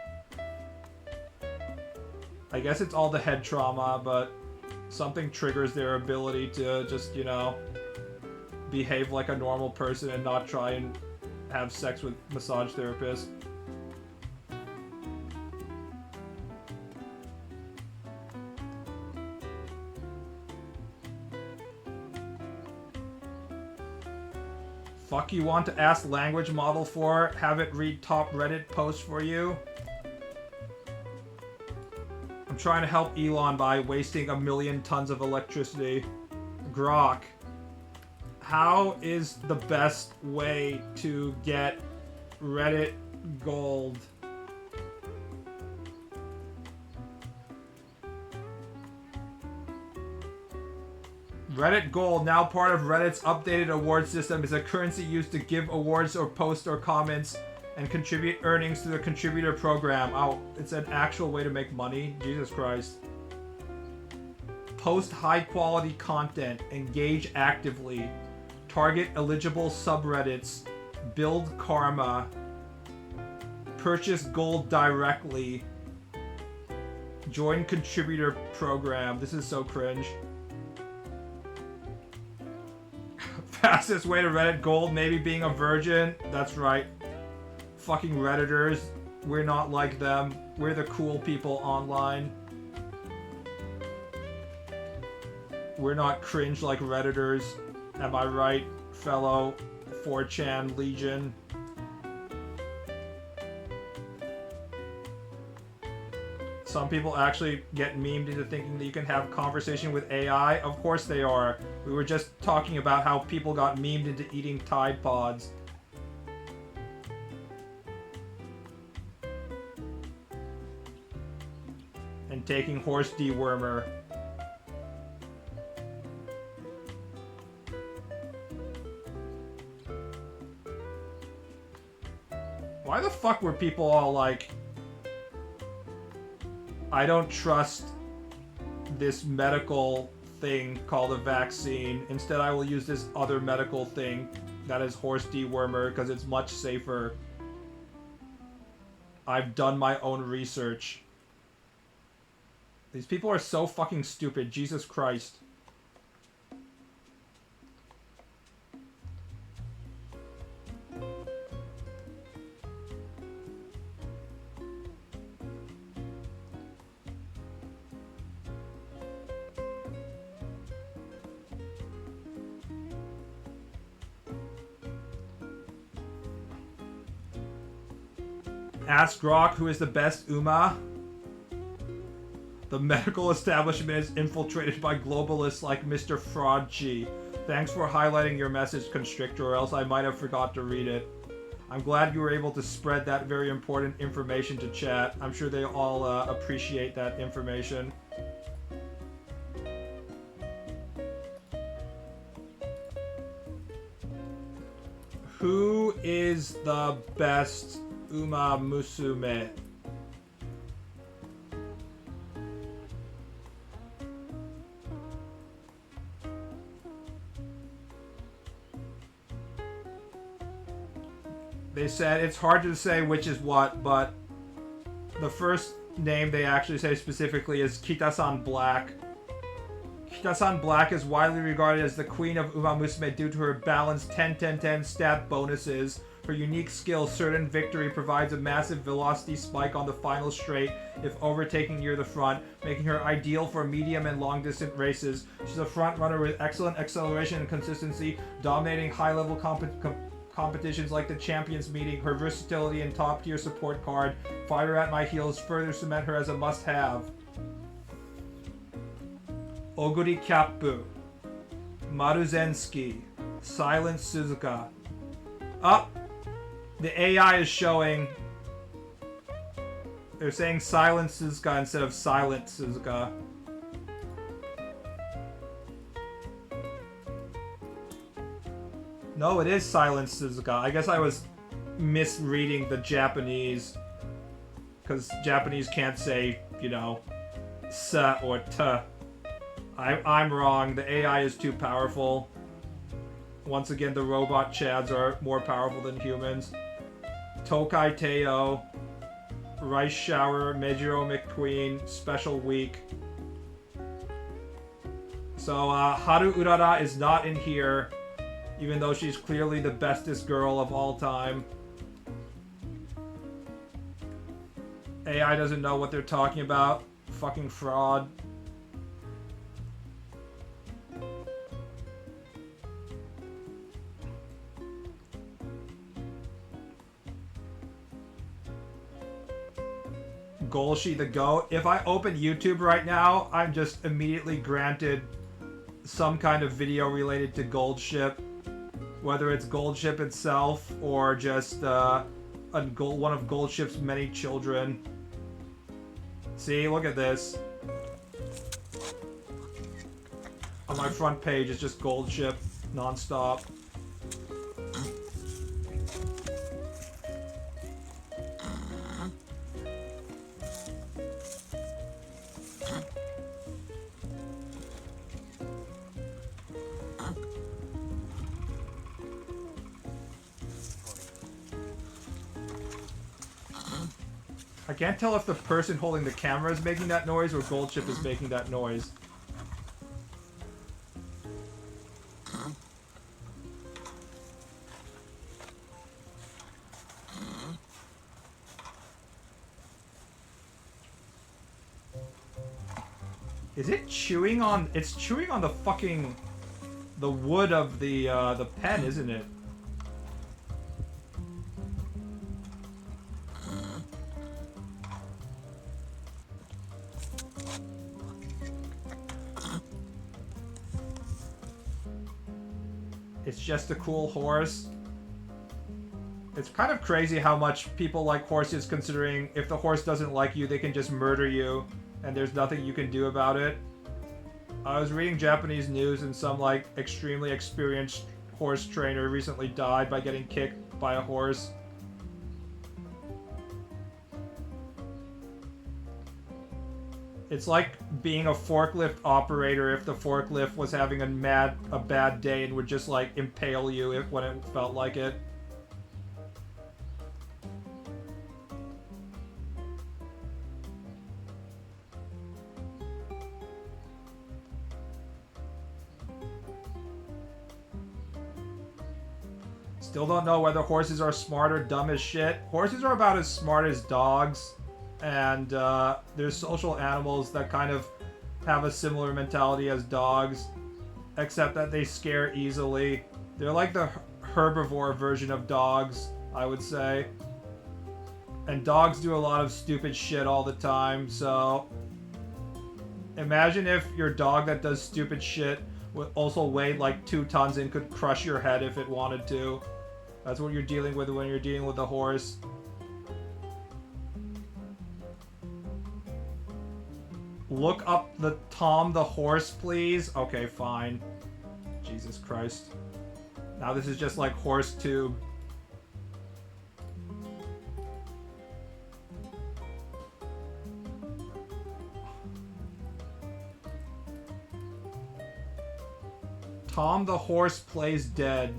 I guess it's all the head trauma, but something triggers their ability to just, you know, behave like a normal person and not try and have sex with massage therapists. Fuck you want to ask language model for? Have it read top Reddit posts for you? I'm trying to help Elon by wasting 1 million tons of electricity. Grok. How is the best way to get Reddit gold? Reddit Gold, now part of Reddit's updated award system, is a currency used to give awards or posts or comments and contribute earnings to the contributor program. Oh, it's an actual way to make money? Jesus Christ. Post high-quality content. Engage actively. Target eligible subreddits. Build karma. Purchase gold directly. Join contributor program. This is so cringe. Fastest way to Reddit gold, maybe being a virgin. That's right. Fucking Redditors. We're not like them. We're the cool people online. We're not cringe like Redditors. Am I right, fellow 4chan Legion? Some people actually get memed into thinking that you can have conversation with AI. Of course they are. We were just talking about how people got memed into eating Tide Pods. And taking horse dewormer. Why the fuck were people all like, I don't trust this medical thing called a vaccine. Instead, I will use this other medical thing that is horse dewormer because it's much safer. I've done my own research. These people are so fucking stupid. Jesus Christ. Ask Grok who is the best Uma. The medical establishment is infiltrated by globalists like Mr. Fraudchi. Thanks for highlighting your message, Constrictor, or else I might have forgot to read it. I'm glad you were able to spread that very important information to chat. I'm sure they all appreciate that information. Who is the best Uma Musume? They said it's hard to say which is what, but the first name they actually say specifically is Kita-san Black. Kita-san Black is widely regarded as the queen of Uma Musume due to her balanced 10-10-10 stat bonuses. Her unique skill, Certain Victory, provides a massive velocity spike on the final straight if overtaking near the front, making her ideal for medium and long-distance races. She's a front runner with excellent acceleration and consistency, dominating high-level competitions like the Champions Meeting. Her versatility and top-tier support card, Fire at My Heels, further cement her as a must-have. Oguri Kappu, Maruzensky, Silent Suzuka. Up! The AI is showing... They're saying Silent Suzuka instead of Silent Suzuka. No, it is Silent Suzuka. I guess I was misreading the Japanese. Because Japanese can't say, you know, sa or ta. I'm wrong. The AI is too powerful. Once again, the robot chads are more powerful than humans. Tokai Teo, Rice Shower, Meijiro McQueen, Special Week. So, Haru Urara is not in here, even though she's clearly the bestest girl of all time. AI doesn't know what they're talking about. Fucking fraud. Golshi the GOAT. If I open YouTube right now, I'm just immediately granted some kind of video related to Goldship. Whether it's Goldship itself or just one of Goldship's many children. See, look at this. On my front page, it's just Goldship non-stop. I can't tell if the person holding the camera is making that noise or Goldship is making that noise. Is it chewing on... It's chewing on the fucking... the wood of the pen, isn't it? It's just a cool horse. It's kind of crazy how much people like horses, considering if the horse doesn't like you, they can just murder you, and there's nothing you can do about it. I was reading Japanese news and some like extremely experienced horse trainer recently died by getting kicked by a horse. It's like being a forklift operator if the forklift was having a bad day and would just like impale you when it felt like it. Still don't know whether horses are smart or dumb as shit. Horses are about as smart as dogs. And they're social animals that kind of have a similar mentality as dogs, except that they scare easily. They're like the herbivore version of dogs, I would say. And dogs do a lot of stupid shit all the time, so... Imagine if your dog that does stupid shit also weighed like 2 tons and could crush your head if it wanted to. That's what you're dealing with when you're dealing with a horse. Look up the Tom the horse, please. Okay, fine. Jesus Christ. Now this is just like horse tube. Tom the horse plays dead.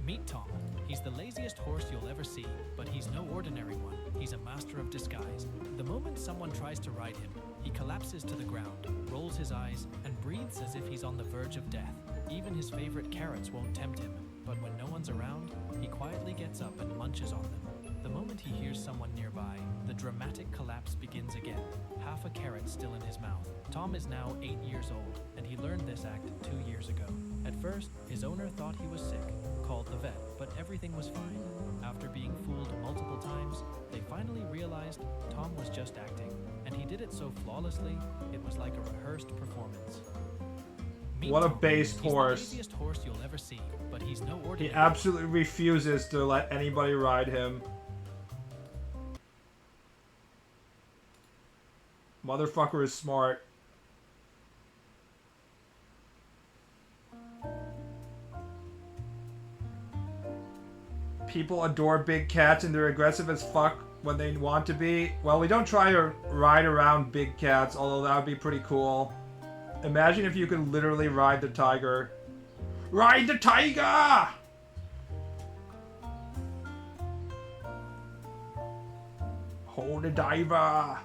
Meet Tom. He's the laziest horse you'll ever see, but he's no ordinary one. He's a master of disguise. The moment someone tries to ride him, he collapses to the ground, rolls his eyes, and breathes as if he's on the verge of death. Even his favorite carrots won't tempt him, but when no one's around, he quietly gets up and munches on them. The moment he hears someone nearby, the dramatic collapse begins again, half a carrot still in his mouth. Tom is now 8 years old, and he learned this act 2 years ago. At first, his owner thought he was sick, called the vet, but everything was fine. After being fooled multiple times, they finally realized Tom was just acting, and he did it so flawlessly, it was like a rehearsed performance. Meet
What a
Tom.
based
He's
horse.
the laziest horse you'll ever see, but he's no
He
ordinary.
absolutely refuses to let anybody ride him. Motherfucker is smart. People adore big cats and they're aggressive as fuck when they want to be. Well, we don't try to ride around big cats, although that would be pretty cool. Imagine if you could literally ride the tiger. Ride the tiger! Hold the diver!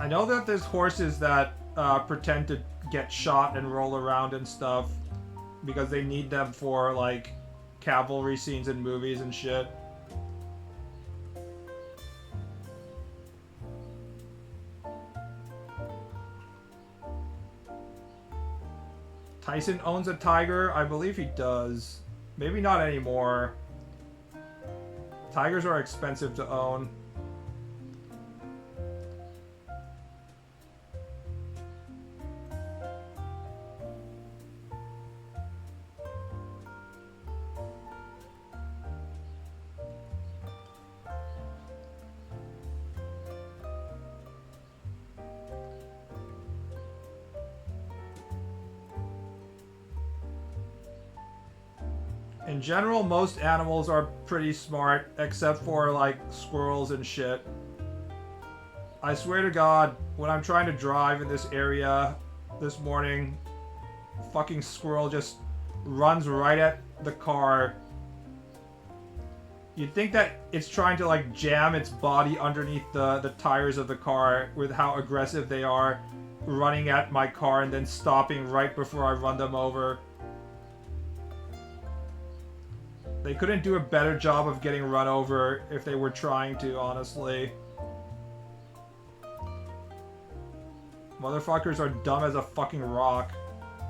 I know that there's horses that pretend to get shot and roll around and stuff because they need them for, like, cavalry scenes in movies and shit. Tyson owns a tiger? I believe he does. Maybe not anymore. Tigers are expensive to own. In general, most animals are pretty smart, except for, like, squirrels and shit. I swear to God, when I'm trying to drive in this area this morning, fucking squirrel just runs right at the car. You'd think that it's trying to, like, jam its body underneath the tires of the car with how aggressive they are, running at my car and then stopping right before I run them over. They couldn't do a better job of getting run over if they were trying to, honestly. Motherfuckers are dumb as a fucking rock.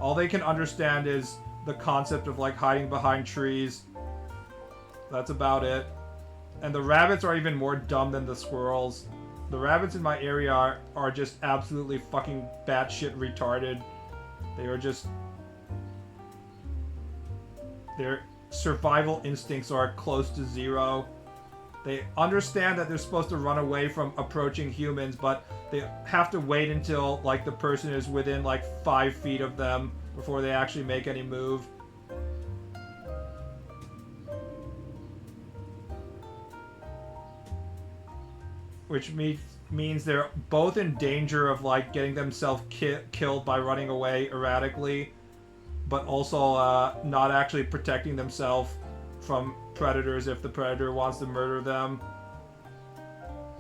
All they can understand is the concept of, like, hiding behind trees. That's about it. And the rabbits are even more dumb than the squirrels. The rabbits in my area are just absolutely fucking batshit retarded. They are just... Their survival instincts are close to zero. They understand that they're supposed to run away from approaching humans, but they have to wait until, like, the person is within, like, 5 feet of them before they actually make any move. Which means they're both in danger of, like, getting themselves killed by running away erratically, but also not actually protecting themselves from predators if the predator wants to murder them.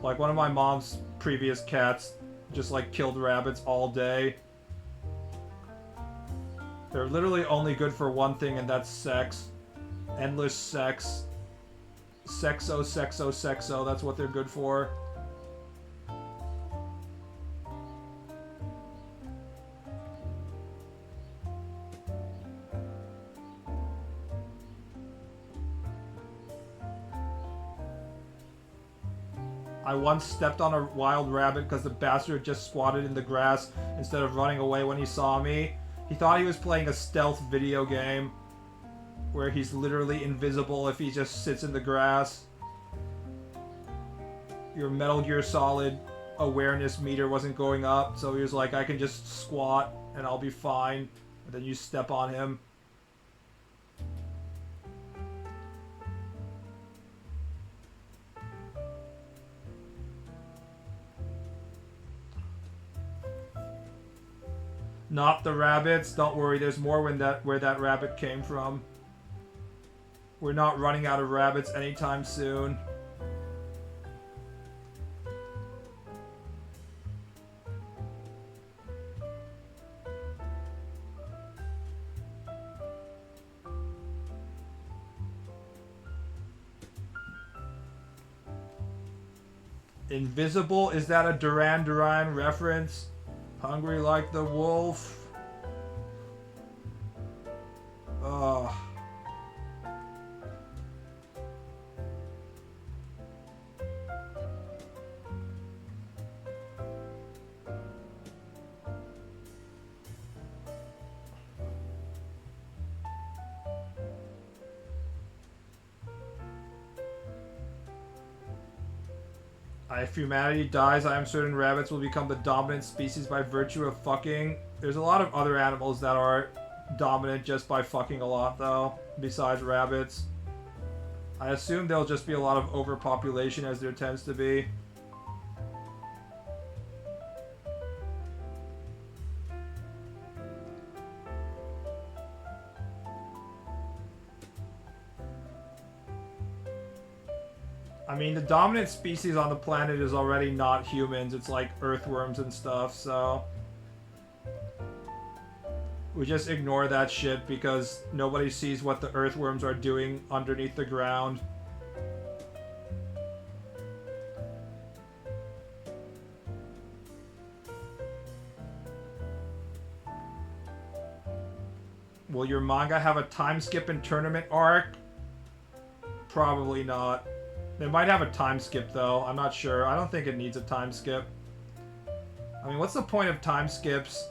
Like, one of my mom's previous cats just, like, killed rabbits all day. They're literally only good for one thing, and that's sex. Endless sex. Sexo, sexo, sexo, that's what they're good for. I once stepped on a wild rabbit because the bastard just squatted in the grass instead of running away when he saw me. He thought he was playing a stealth video game where he's literally invisible if he just sits in the grass. Your Metal Gear Solid awareness meter wasn't going up, so he was like, I can just squat and I'll be fine. And then you step on him. Not the rabbits. Don't worry, there's more where that rabbit came from. We're not running out of rabbits anytime soon. Invisible? Is that a Duran Duran reference? Hungry like the wolf? Ugh. If humanity dies, I am certain rabbits will become the dominant species by virtue of fucking. There's a lot of other animals that are dominant just by fucking a lot, though, besides rabbits. I assume there'll just be a lot of overpopulation, as there tends to be. I mean, the dominant species on the planet is already not humans. It's like earthworms and stuff, so... we just ignore that shit because nobody sees what the earthworms are doing underneath the ground. Will your manga have a time skip and tournament arc? Probably not. They might have a time skip, though. I'm not sure. I don't think it needs a time skip. I mean, what's the point of time skips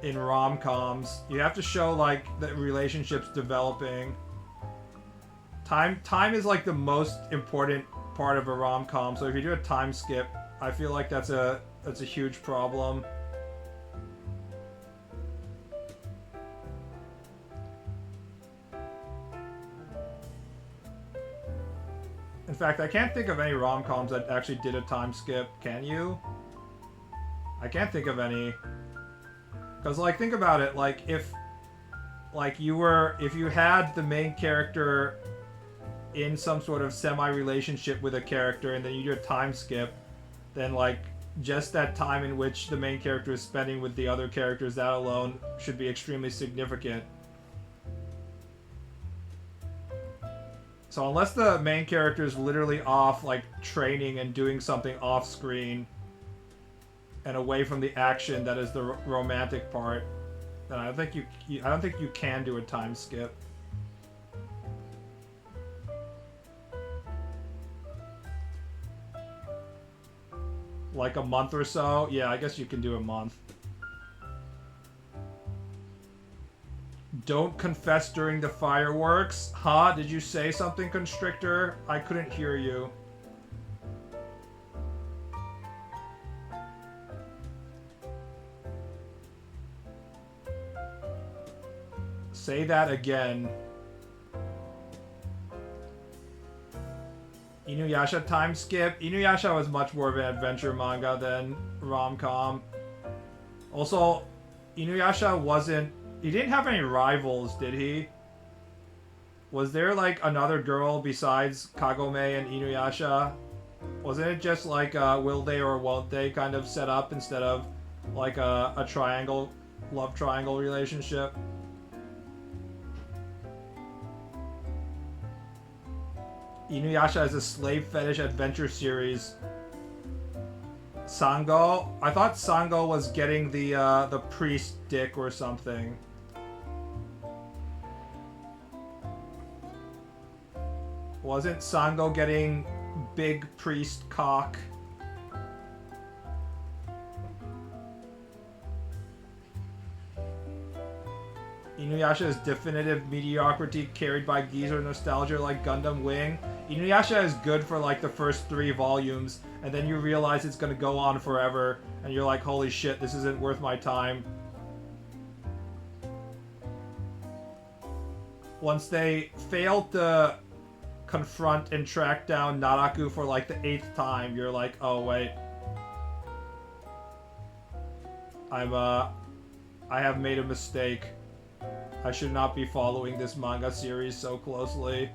in rom-coms? You have to show, like, the relationships developing. Time is, like, the most important part of a rom-com, so if you do a time skip, I feel like that's a huge problem. In fact, I can't think of any rom-coms that actually did a time skip. Can you? I can't think of any. Because, like, think about it. Like, if you had the main character in some sort of semi-relationship with a character and then you do a time skip, then, like, just that time in which the main character is spending with the other characters, that alone should be extremely significant. So unless the main character is literally off, like, training and doing something off-screen and away from the action that is the romantic part, then I don't think you can do a time skip. Like a month or so? Yeah, I guess you can do a month. Don't confess during the fireworks. Huh? Did you say something, Constrictor? I couldn't hear you. Say that again. Inuyasha time skip. Inuyasha was much more of an adventure manga than rom-com. Also, Inuyasha wasn't... he didn't have any rivals, did he? Was there, like, another girl besides Kagome and Inuyasha? Wasn't it just, like, will they or won't they kind of set up instead of, like, a triangle, love triangle relationship? Inuyasha is a slave fetish adventure series. Sango? I thought Sango was getting the priest dick or something. Wasn't Sango getting big priest cock? Inuyasha's definitive mediocrity carried by geezer nostalgia like Gundam Wing. Inuyasha is good for like the first 3 volumes, and then you realize it's gonna go on forever, and you're like, holy shit, this isn't worth my time. Once they fail to confront and track down Naraku for like the 8th time, you're like, oh wait. I have made a mistake. I should not be following this manga series so closely.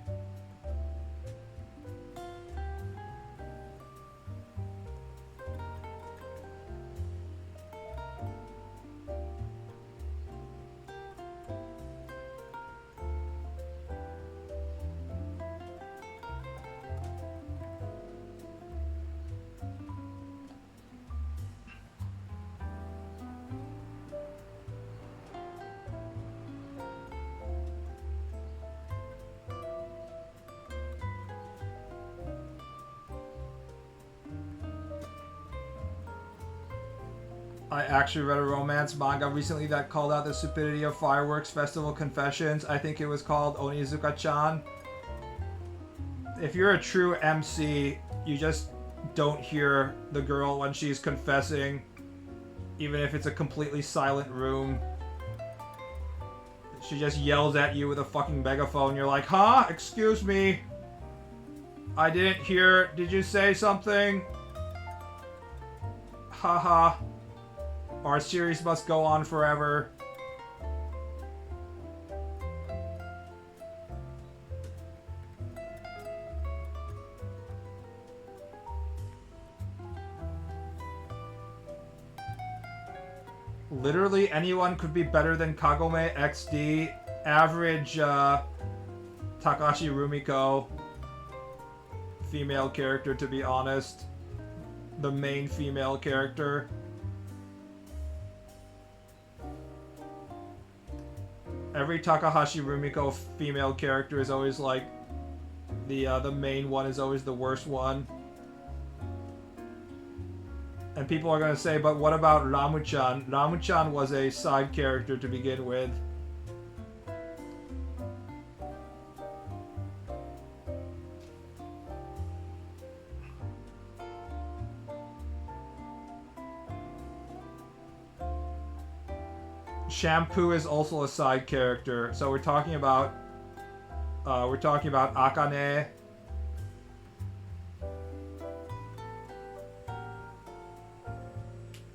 I actually read a romance manga recently that called out the stupidity of fireworks festival confessions. I think it was called Onizuka-chan. If you're a true MC, you just don't hear the girl when she's confessing, even if it's a completely silent room. She just yells at you with a fucking megaphone. You're like, huh? Excuse me. I didn't hear. Did you say something? Haha. Our series must go on forever. Literally anyone could be better than Kagome XD. Average Takashi Rumiko. Female character, to be honest. The main female character. Every Takahashi Rumiko female character is always like the main one is always the worst one. And people are gonna say, but what about Ramu-chan? Ramu-chan was a side character to begin with. Shampoo is also a side character. So we're talking about Akane.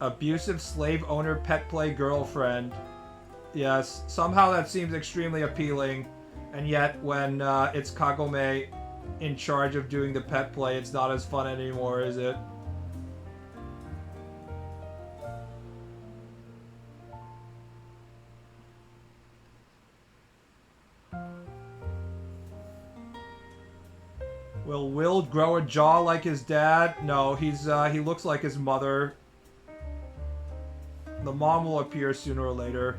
Abusive slave owner pet play girlfriend. Yes, somehow that seems extremely appealing, and yet when it's Kagome in charge of doing the pet play, it's not as fun anymore, is it? Will Will grow a jaw like his dad? No, he looks like his mother. The mom will appear sooner or later.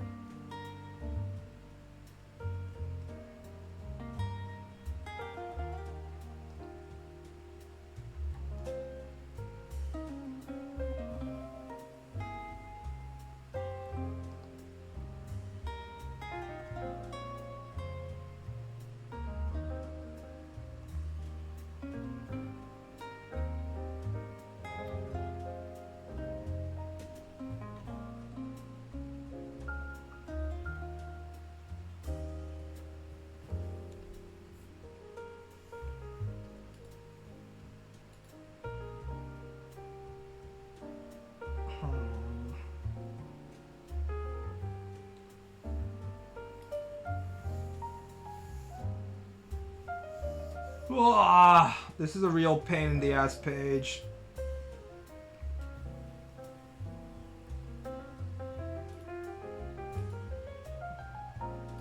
This is a real pain in the ass page.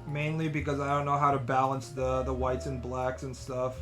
Mainly because I don't know how to balance the whites and blacks and stuff.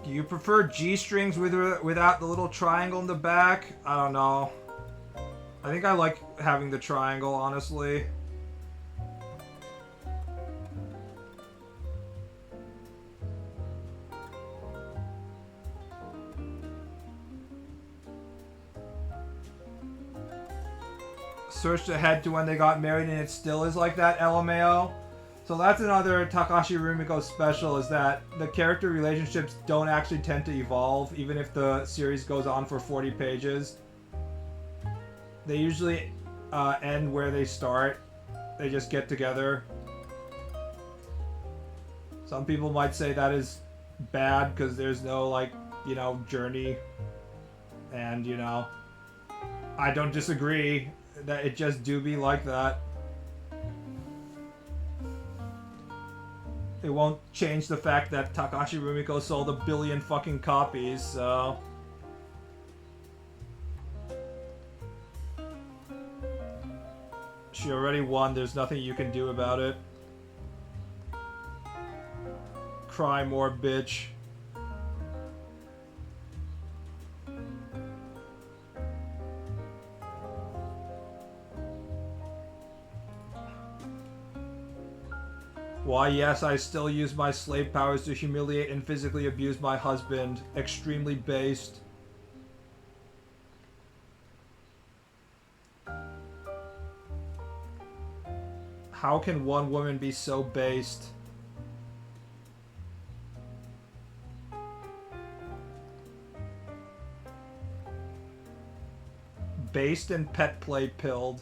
Do you prefer G-strings without the little triangle in the back? I don't know. I think I like having the triangle, honestly. Searched ahead to when they got married and it still is like that, LMAO. So that's another Takashi Rumiko special, is that the character relationships don't actually tend to evolve, even if the series goes on for 40 pages. They usually end where they start. they just get together. Some people might say that is bad because there's no, like, you know, journey. And, you know, I don't disagree that it just do be like that. It won't change the fact that Takashi Rumiko sold 1 billion fucking copies, so... She already won, there's nothing you can do about it. Cry more, bitch. Why, yes, I still use my slave powers to humiliate and physically abuse my husband. Extremely based. How can one woman be so based? Based and pet play pilled.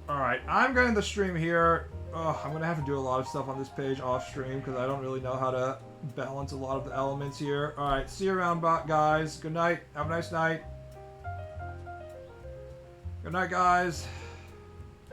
Alright, I'm going to stream here. Ugh, I'm going to have to do a lot of stuff on this page off stream because I don't really know how to balance a lot of the elements here. Alright, see you around, guys. Good night. Have a nice night. Good night, guys.